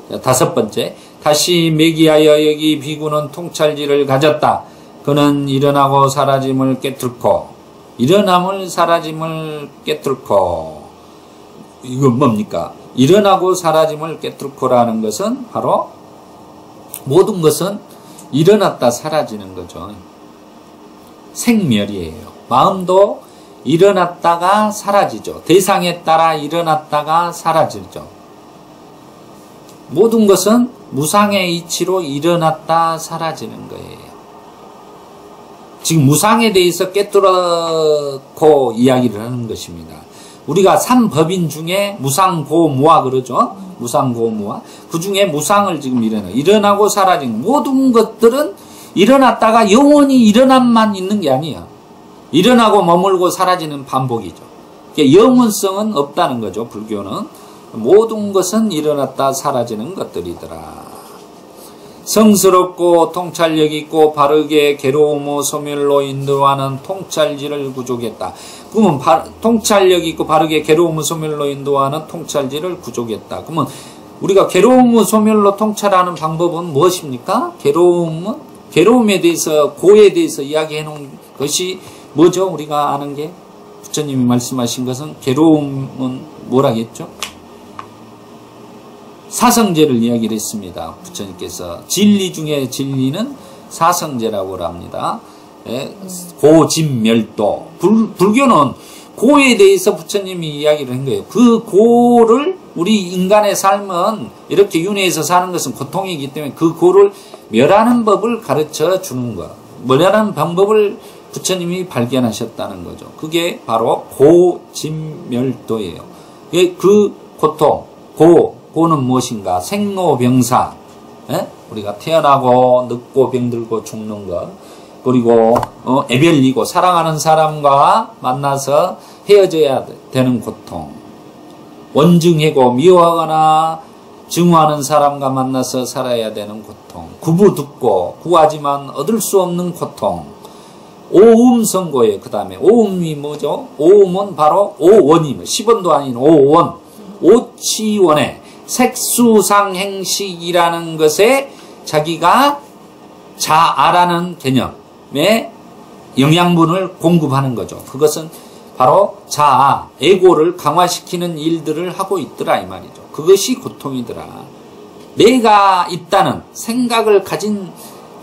자, 다섯 번째, 다시 매기하여 여기 비구는 통찰지를 가졌다. 그는 일어나고 사라짐을 깨뚫고 일어남을 사라짐을 깨뚫고 이건 뭡니까? 일어나고 사라짐을 깨뚫고라는 것은 바로 모든 것은 일어났다 사라지는 거죠. 생멸이에요. 마음도 일어났다가 사라지죠. 대상에 따라 일어났다가 사라지죠. 모든 것은 무상의 이치로 일어났다 사라지는 거예요. 지금 무상에 대해서 깨뚫고 이야기를 하는 것입니다. 우리가 3법인 중에 무상고무화 그러죠. 무상고무화. 그 중에 무상을 지금 일어나고 사라진 모든 것들은 일어났다가 영원히 일어남만 있는 게 아니야. 일어나고 머물고 사라지는 반복이죠. 영원성은 없다는 거죠. 불교는. 모든 것은 일어났다 사라지는 것들이더라. 성스럽고 통찰력 있고 바르게 괴로움의 소멸로 인도하는 통찰지를 구족했다. 그러면 통찰력 있고 바르게 괴로움의 소멸로 인도하는 통찰지를 구족했다. 그러면 우리가 괴로움의 소멸로 통찰하는 방법은 무엇입니까? 괴로움에 대해서 고에 대해서 이야기해 놓은 것이 뭐죠? 우리가 아는 게 부처님이 말씀하신 것은 괴로움은 뭐라겠죠? 사성제를 이야기를 했습니다. 부처님께서 진리 중에 진리는 사성제라고 합니다. 고진멸도. 불교는 고에 대해서 부처님이 이야기를 한 거예요. 그 고를 우리 인간의 삶은 이렇게 윤회에서 사는 것은 고통이기 때문에 그 고를 멸하는 법을 가르쳐 주는 것. 멸하는 방법을 부처님이 발견하셨다는 거죠. 그게 바로 고진멸도예요. 그 고통, 고는 무엇인가? 생로병사. 우리가 태어나고 늙고 병들고 죽는 것. 그리고 애별리고 사랑하는 사람과 만나서 헤어져야 되는 고통. 원증해고 미워하거나 증오하는 사람과 만나서 살아야 되는 고통. 구부듣고 구하지만 얻을 수 없는 고통. 오음선고예요. 그 다음에 오음이 뭐죠? 오음은 바로 오원이에요. 10원도 아닌 오원. 오치원에 색수상행식이라는 것에 자기가 자아라는 개념의 영양분을 공급하는 거죠. 그것은 바로 자아, 에고를 강화시키는 일들을 하고 있더라 이 말이죠. 그것이 고통이더라. 내가 있다는 생각을 가진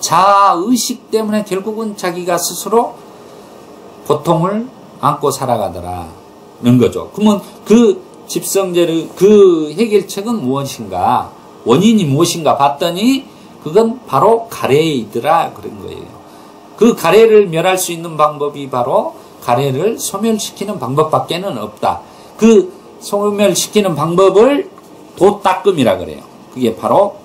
자아의식 때문에 결국은 자기가 스스로 고통을 안고 살아가더라는 거죠. 그러면 그 집성제를 그 해결책은 무엇인가? 원인이 무엇인가 봤더니 그건 바로 가래이더라 그런 거예요. 그 가래를 멸할 수 있는 방법이 바로 가래를 소멸시키는 방법밖에는 없다. 그 소멸시키는 방법을 도닦음이라 그래요. 그게 바로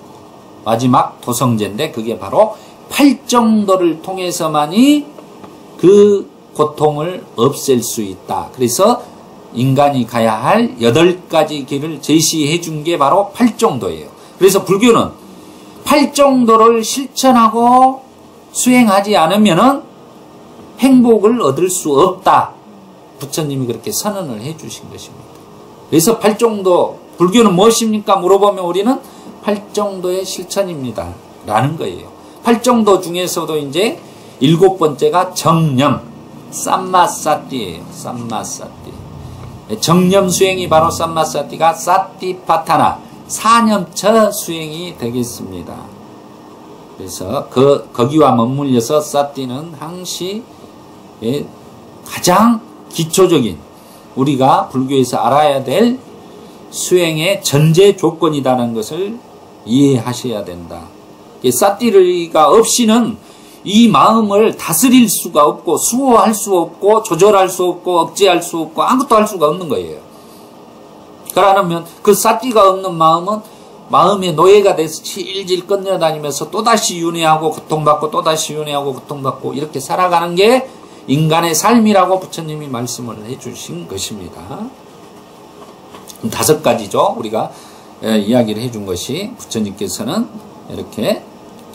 마지막 도성제인데 그게 바로 팔정도를 통해서만이 그 고통을 없앨 수 있다. 그래서 인간이 가야 할 8가지 길을 제시해 준 게 바로 팔정도예요. 그래서 불교는 팔정도를 실천하고 수행하지 않으면은 행복을 얻을 수 없다. 부처님이 그렇게 선언을 해 주신 것입니다. 그래서 팔정도, 불교는 무엇입니까? 물어보면 우리는 팔정도의 실천입니다. 라는 거예요. 팔정도 중에서도 이제 7번째가 정념, 쌈마사띠예요. 쌈마사띠. 정념 수행이 바로 쌈마사띠가 사띠파타나, 4년처 수행이 되겠습니다. 그래서 거기와 맞물려서 사띠는 항시 가장 기초적인 우리가 불교에서 알아야 될 수행의 전제 조건이라는 것을 이해하셔야 된다. 사띠가 없이는 이 마음을 다스릴 수가 없고 수호할 수 없고 조절할 수 없고 억제할 수 없고 아무것도 할 수가 없는 거예요. 그러면 그 사띠가 없는 마음은 마음의 노예가 돼서 질질 끌려다니면서 또다시 윤회하고 고통받고 또다시 윤회하고 고통받고 이렇게 살아가는 게 인간의 삶이라고 부처님이 말씀을 해주신 것입니다. 5가지죠. 우리가 이야기를 해준 것이 부처님께서는 이렇게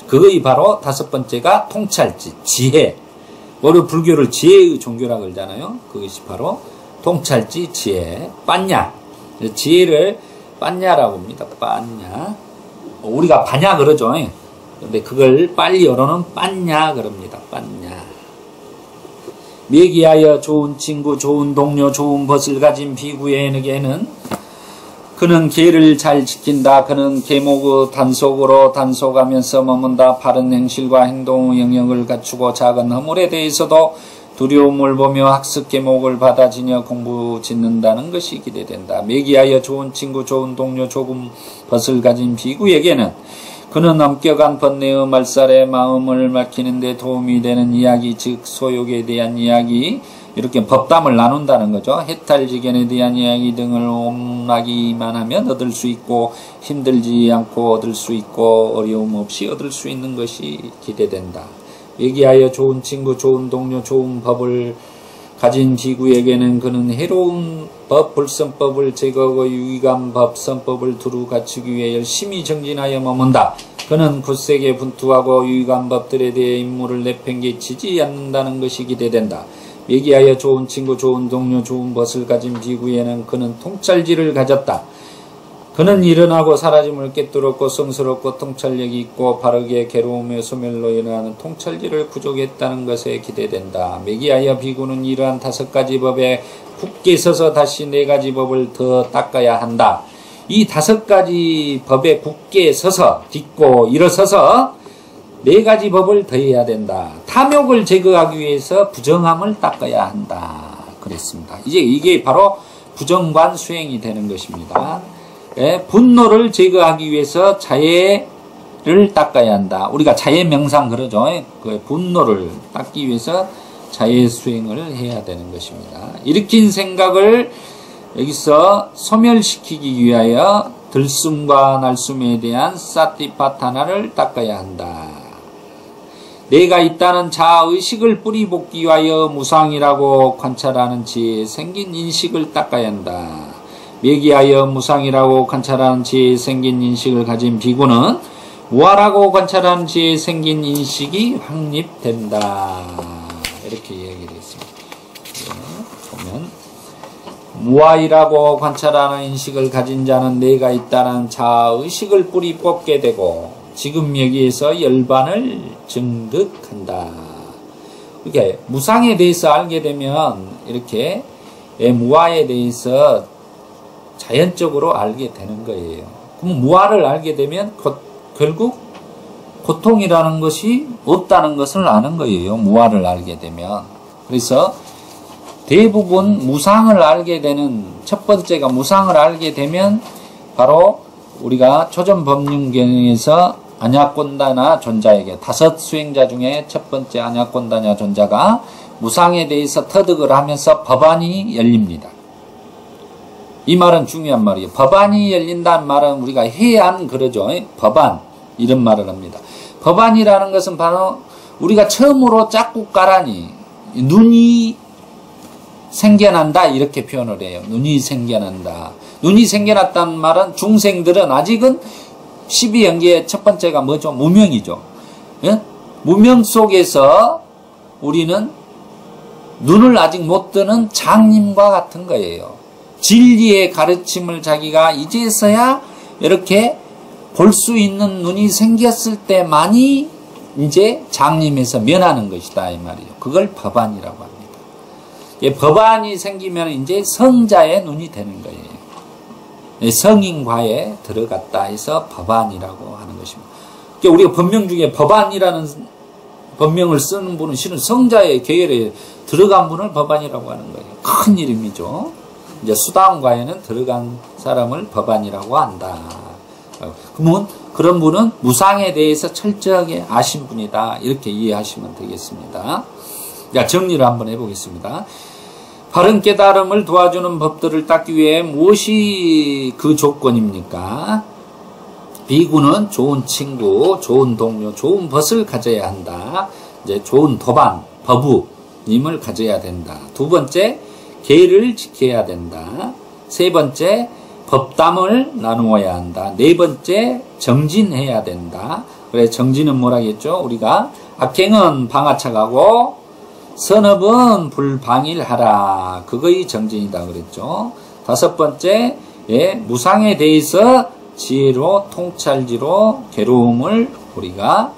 그것이 바로 5번째가 통찰지, 지혜. 우리 불교를 지혜의 종교라고 그러잖아요. 그것이 바로 통찰지, 지혜, 빠냐. 지혜를 빠냐라고 합니다. 빠냐. 우리가 바냐 그러죠. 근데 그걸 빨리 열어놓은 빠냐 그럽니다. 빠냐. 매기하여 좋은 친구, 좋은 동료, 좋은 벗을 가진 비구에게는 그는 계를 잘 지킨다. 그는 계목의 단속하면서 머문다. 바른 행실과 행동의 영역을 갖추고 작은 허물에 대해서도 두려움을 보며 학습 계목을 받아지며 공부 짓는다는 것이 기대된다. 매기하여 좋은 친구, 좋은 동료, 조금 벗을 가진 비구에게는 그는 엄격한 번뇌의 말살에 마음을 막히는 데 도움이 되는 이야기, 즉 소욕에 대한 이야기, 이렇게 법담을 나눈다는 거죠. 해탈지견에 대한 이야기 등을 옴나기만 하면 얻을 수 있고 힘들지 않고 얻을 수 있고 어려움 없이 얻을 수 있는 것이 기대된다. 얘기하여 좋은 친구, 좋은 동료, 좋은 법을 가진 비구에게는 그는 해로운 법, 불선법을 제거하고 유익한 법, 선법을 두루 갖추기 위해 열심히 정진하여 머문다. 그는 굳세게 분투하고 유익한 법들에 대해 임무를 내팽개치지 않는다는 것이 기대된다. 얘기하여 좋은 친구, 좋은 동료, 좋은 벗을 가진 비구에는 그는 통찰지를 가졌다. 그는 일어나고 사라짐을 꿰뚫었고 성스럽고 통찰력이 있고 바르게 괴로움의 소멸로 일어나는 통찰지를 구족했다는 것에 기대된다. 매기하여 비구는 이러한 5가지 법에 굳게 서서 다시 4가지 법을 더 닦아야 한다. 이 5가지 법에 굳게 서서 딛고 일어서서 4가지 법을 더해야 된다. 탐욕을 제거하기 위해서 부정함을 닦아야 한다. 그랬습니다. 이제 이게 바로 부정관 수행이 되는 것입니다. 예, 분노를 제거하기 위해서 자애를 닦아야 한다. 우리가 자애 명상 그러죠. 그 분노를 닦기 위해서 자애 수행을 해야 되는 것입니다. 일으킨 생각을 여기서 소멸시키기 위하여 들숨과 날숨에 대한 사티파타나를 닦아야 한다. 내가 있다는 자아의식을 뿌리 뽑기 위하여 무상이라고 관찰하는 지혜에 생긴 인식을 닦아야 한다. 매기하여 무상이라고 관찰하는 지혜에 생긴 인식을 가진 비구는 무아라고 관찰하는 지혜에 생긴 인식이 확립된다. 이렇게 얘기를 했습니다. 보면 무아이라고 관찰하는 인식을 가진 자는 내가 있다는 자아의식을 뿌리 뽑게 되고 지금 여기에서 열반을 증득한다. 이렇게 무상에 대해서 알게 되면 이렇게 무아에 대해서 자연적으로 알게 되는 거예요. 그럼 무아를 알게 되면 결국 고통이라는 것이 없다는 것을 아는 거예요. 무아를 알게 되면. 그래서 대부분 무상을 알게 되는 첫 번째가 무상을 알게 되면 바로 우리가 초전법륜경에서 아냐꼰다나 존자에게 5 수행자 중에 첫 번째 아냐꼰다냐 존자가 무상에 대해서 터득을 하면서 법안이 열립니다. 이 말은 중요한 말이에요. 법안이 열린다는 말은 우리가 해안 그러죠. 법안 이런 말을 합니다. 법안이라는 것은 바로 우리가 처음으로 짝꿍가라니 눈이 생겨난다 이렇게 표현을 해요. 눈이 생겨난다. 눈이 생겨났다는 말은 중생들은 아직은 12연계의 첫 번째가 뭐죠? 무명이죠. 예? 무명 속에서 우리는 눈을 아직 못 뜨는 장님과 같은 거예요. 진리의 가르침을 자기가 이제서야 이렇게 볼 수 있는 눈이 생겼을 때만이 이제 장님에서 면하는 것이다 이 말이에요. 그걸 법안이라고 합니다. 예, 법안이 생기면 이제 성자의 눈이 되는 거예요. 예, 성인과에 들어갔다 해서 법안이라고 하는 것입니다. 그러니까 우리가 법명 중에 법안이라는 법명을 쓰는 분은 실은 성자의 계열에 들어간 분을 법안이라고 하는 거예요. 큰 이름이죠. 이제 수다원과에는 들어간 사람을 법안이라고 한다. 그러면 그런 분은 무상에 대해서 철저하게 아신 분이다. 이렇게 이해하시면 되겠습니다. 자, 정리를 한번 해보겠습니다. 바른 깨달음을 도와주는 법들을 닦기 위해 무엇이 그 조건입니까? 비구는 좋은 친구, 좋은 동료, 좋은 벗을 가져야 한다. 이제 좋은 도반, 법우님을 가져야 된다. 2번째, 계를 지켜야 된다. 3번째, 법담을 나누어야 한다. 4번째, 정진해야 된다. 그래, 정진은 뭐라겠죠? 우리가 악행은 방아차가고 선업은 불방일하라. 그거의 정진이다 그랬죠. 5번째, 예, 무상에 대해서 지혜로 통찰지로 괴로움을 우리가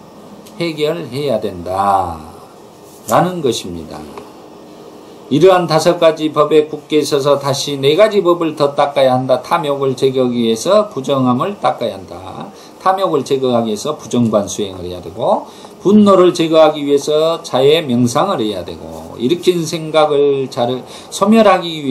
해결해야 된다. 라는 것입니다. 이러한 5가지 법에 굳게 서서 다시 4가지 법을 더 닦아야 한다. 탐욕을 제거하기 위해서 부정함을 닦아야 한다. 탐욕을 제거하기 위해서 부정관 수행을 해야 되고, 분노를 제거하기 위해서 자의 명상을 해야 되고, 일으킨 생각을 소멸하기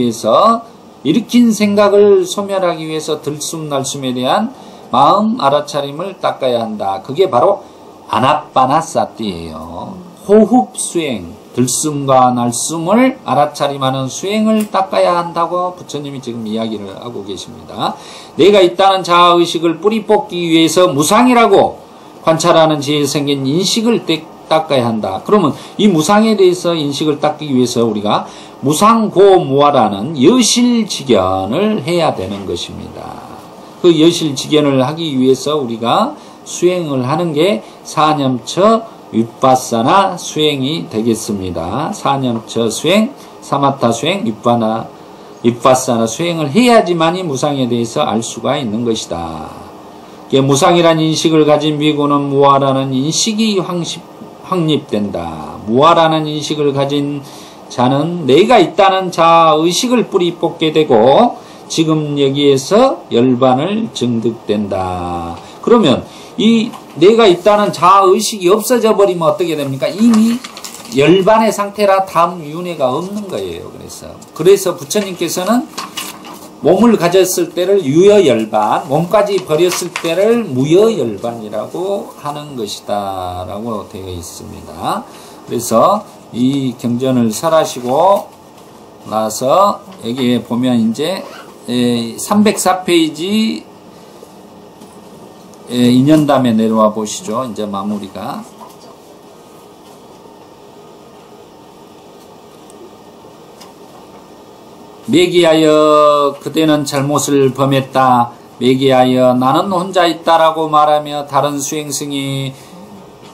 위해서 들숨날숨에 대한 마음 알아차림을 닦아야 한다. 그게 바로 아나빠나사티예요. 호흡 수행, 들숨과 날숨을 알아차림하는 수행을 닦아야 한다고 부처님이 지금 이야기를 하고 계십니다. 내가 있다는 자아의식을 뿌리 뽑기 위해서 무상이라고 관찰하는 지혜에 생긴 인식을 닦아야 한다. 그러면 이 무상에 대해서 인식을 닦기 위해서 우리가 무상고무아라는 여실직연을 해야 되는 것입니다. 그 여실직연을 하기 위해서 우리가 수행을 하는 게 사념처 윗바사나 수행이 되겠습니다. 사념처 수행, 사마타 수행, 윗바사나 수행을 해야지만이 무상에 대해서 알 수가 있는 것이다. 무상이란 인식을 가진 비구는 무아라는 인식이 확립된다. 무아라는 인식을 가진 자는 내가 있다는 자의식을 뿌리 뽑게 되고 지금 여기에서 열반을 증득된다. 그러면 이 내가 있다는 자아의식이 없어져 버리면 어떻게 됩니까? 이미 열반의 상태라 다음 윤회가 없는 거예요. 그래서 부처님께서는 몸을 가졌을 때를 유여열반, 몸까지 버렸을 때를 무여열반이라고 하는 것이다 라고 되어 있습니다. 그래서 이 경전을 설하시고 나서 여기에 보면 이제 304페이지 인연담에 내려와 보시죠. 이제 마무리가. 매기하여 그대는 잘못을 범했다. 매기하여 나는 혼자 있다라고 말하며 다른 수행승이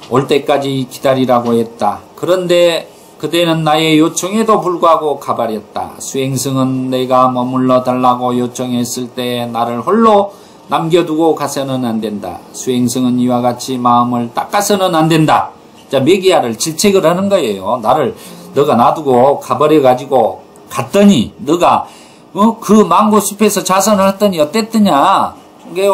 올 때까지 기다리라고 했다. 그런데 그대는 나의 요청에도 불구하고 가버렸다. 수행승은 내가 머물러 달라고 요청했을 때 나를 홀로 남겨두고 가서는 안 된다. 수행승은 이와 같이 마음을 닦아서는 안 된다. 자, 매기야를 질책을 하는 거예요. 너가 놔두고 가버려가지고 갔더니, 너가, 그 망고 숲에서 자선을 했더니 어땠더냐? 이게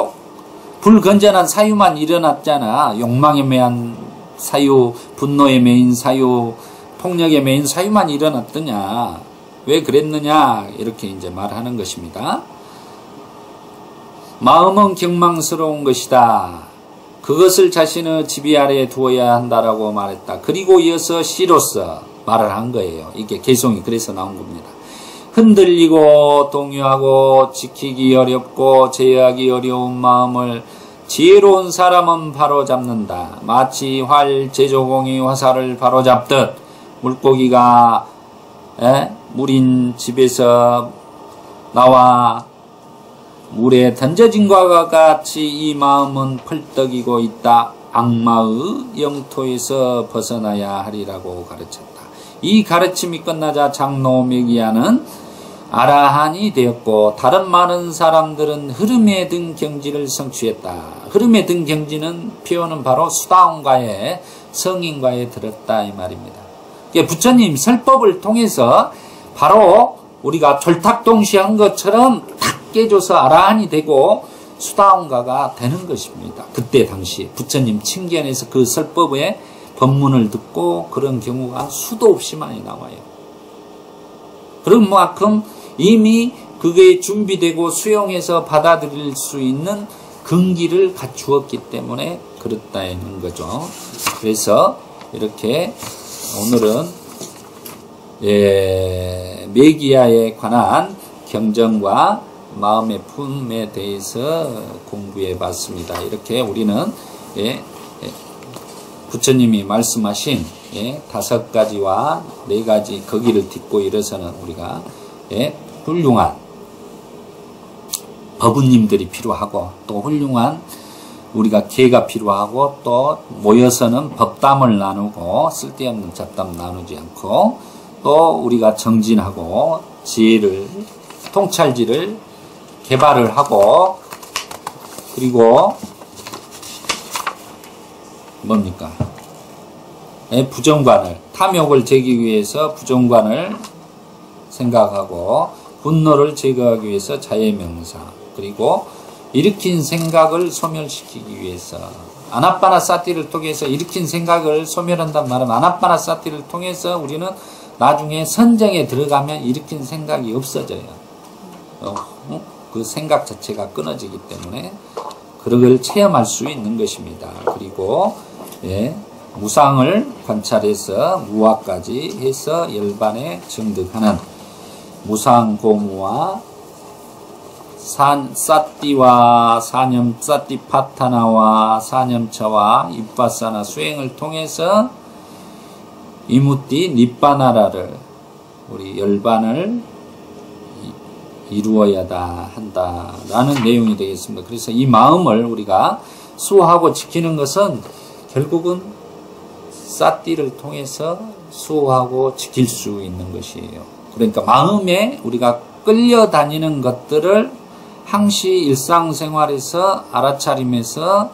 불건전한 사유만 일어났잖아. 욕망에 매한 사유, 분노에 매인 사유, 폭력에 매인 사유만 일어났더냐? 왜 그랬느냐? 이렇게 이제 말하는 것입니다. 마음은 경망스러운 것이다. 그것을 자신의 지배 아래에 두어야 한다라고 말했다. 그리고 이어서 시로서 말을 한 거예요. 이게 개송이 그래서 나온 겁니다. 흔들리고 동요하고 지키기 어렵고 제어하기 어려운 마음을 지혜로운 사람은 바로잡는다. 마치 제조공이 화살을 바로잡듯 물고기가 물인 집에서 나와 물에 던져진 것과 같이 이 마음은 펄떡이고 있다. 악마의 영토에서 벗어나야 하리라고 가르쳤다. 이 가르침이 끝나자 장로 메기야는 아라한이 되었고 다른 많은 사람들은 흐름에 든 경지를 성취했다. 흐름에 든 경지는 표현은 바로 수다원과의 성인과에 들었다 이 말입니다. 부처님 설법을 통해서 바로 우리가 졸탁동시한 것처럼 탁 깨줘서 아라한이 되고 수다원가가 되는 것입니다. 그때 당시 부처님 칭견에서 그 설법의 법문을 듣고 그런 경우가 수도 없이 많이 나와요. 그런 만큼 이미 그게 준비되고 수용해서 받아들일 수 있는 근기를 갖추었기 때문에 그렇다는 거죠. 그래서 이렇게 오늘은 매기야에 관한 경전과 마음의 품에 대해서 공부해 봤습니다. 이렇게 우리는 부처님이 말씀하신 5가지와 4가지 거기를 딛고 일어서는 우리가 훌륭한 법우님들이 필요하고 또 훌륭한 우리가 계가 필요하고 또 모여서는 법담을 나누고 쓸데없는 잡담 나누지 않고 또 우리가 정진하고 지혜를 통찰지를 개발을 하고 그리고 뭡니까? 부정관을 탐욕을 제기 위해서 부정관을 생각하고 분노를 제거하기 위해서 자해명사, 그리고 일으킨 생각을 소멸시키기 위해서 아나빠나사티를 통해서 일으킨 생각을 소멸한단 말은 아나빠나사티를 통해서 우리는 나중에 선정에 들어가면 일으킨 생각이 없어져요. 그 생각 자체가 끊어지기 때문에 그런 걸 체험할 수 있는 것입니다. 그리고 무상을 관찰해서 무화까지 해서 열반에 정득하는 무상고무와 사띠와 사념 사띠파타나와 사념차와 입바사나 수행을 통해서 이무띠 니빠나라를 우리 열반을 이루어야다 한다라는 내용이 되겠습니다. 그래서 이 마음을 우리가 수호하고 지키는 것은 결국은 사띠를 통해서 수호하고 지킬 수 있는 것이에요. 그러니까 마음에 우리가 끌려다니는 것들을 항시 일상생활에서 알아차림해서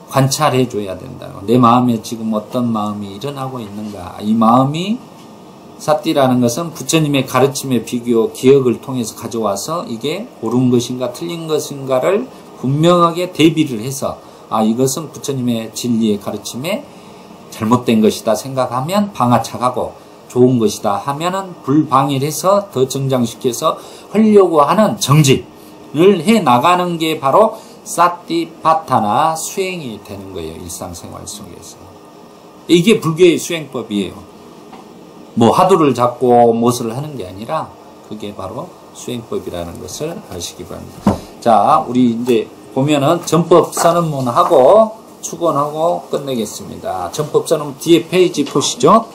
관찰해 줘야 된다. 내 마음에 지금 어떤 마음이 일어나고 있는가. 이 마음이 사띠라는 것은 부처님의 가르침의 비교, 기억을 통해서 가져와서 이게 옳은 것인가 틀린 것인가를 분명하게 대비를 해서 이것은 부처님의 진리의 가르침에 잘못된 것이다 생각하면 방아착하고 좋은 것이다 하면은 불방일해서 더 정장시켜서 하려고 하는 정진을 해 나가는 게 바로 사띠파타나 수행이 되는 거예요. 일상생활 속에서. 이게 불교의 수행법이에요. 뭐 화두를 잡고 무엇을 하는 게 아니라 그게 바로 수행법이라는 것을 아시기 바랍니다. 자, 우리 이제 보면은 전법선언문하고 축원하고 끝내겠습니다. 전법선언문 뒤에 페이지 보시죠.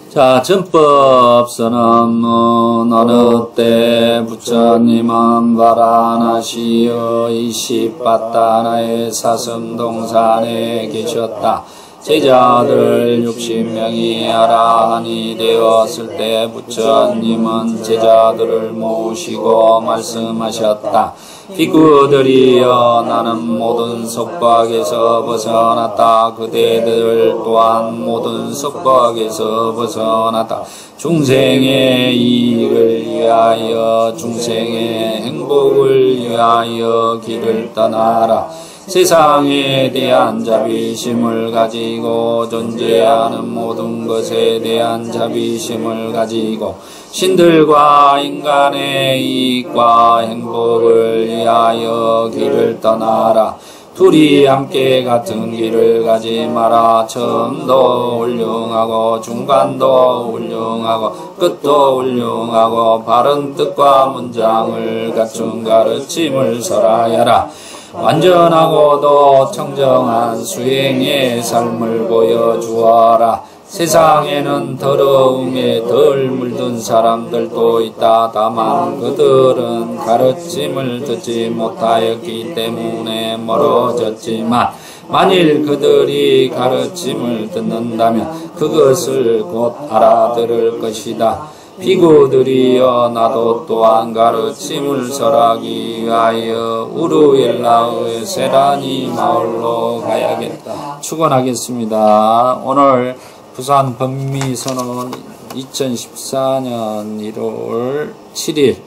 자, 전법선언문 어느 때 부처님은 바라나시의 이시빠따나의 사슴동산에 계셨다. 제자들 60명이 아라한이 되었을 때 부처님은 제자들을 모시고 말씀하셨다. 비구들이여 나는 모든 속박에서 벗어났다. 그대들 또한 모든 속박에서 벗어났다. 중생의 이익을 위하여 중생의 행복을 위하여 길을 떠나라. 세상에 대한 자비심을 가지고 존재하는 모든 것에 대한 자비심을 가지고 신들과 인간의 이익과 행복을 위하여 길을 떠나라. 둘이 함께 같은 길을 가지 마라. 처음도 훌륭하고 중간도 훌륭하고 끝도 훌륭하고 바른 뜻과 문장을 갖춘 가르침을 설하여라. 완전하고도 청정한 수행의 삶을 보여주어라. 세상에는 더러움에 덜 물든 사람들도 있다. 다만 그들은 가르침을 듣지 못하였기 때문에 멀어졌지만 만일 그들이 가르침을 듣는다면 그것을 곧 알아들을 것이다. 비구들이여 나도 또한 가르침을 설하기 위하여 우루엘라의 세라니 마을로 가야겠다. 축원하겠습니다. 오늘 부산 법미선언 2014년 1월 7일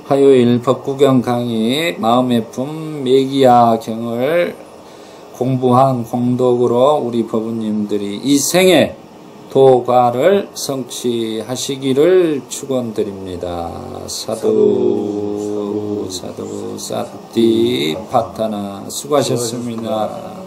화요일 법구경 강의 마음의 품 매기야경을 공부한 공덕으로 우리 법우님들이 이 생에 도과를 성취하시기를 축원드립니다. 사두 사띠파타나 수고하셨습니다.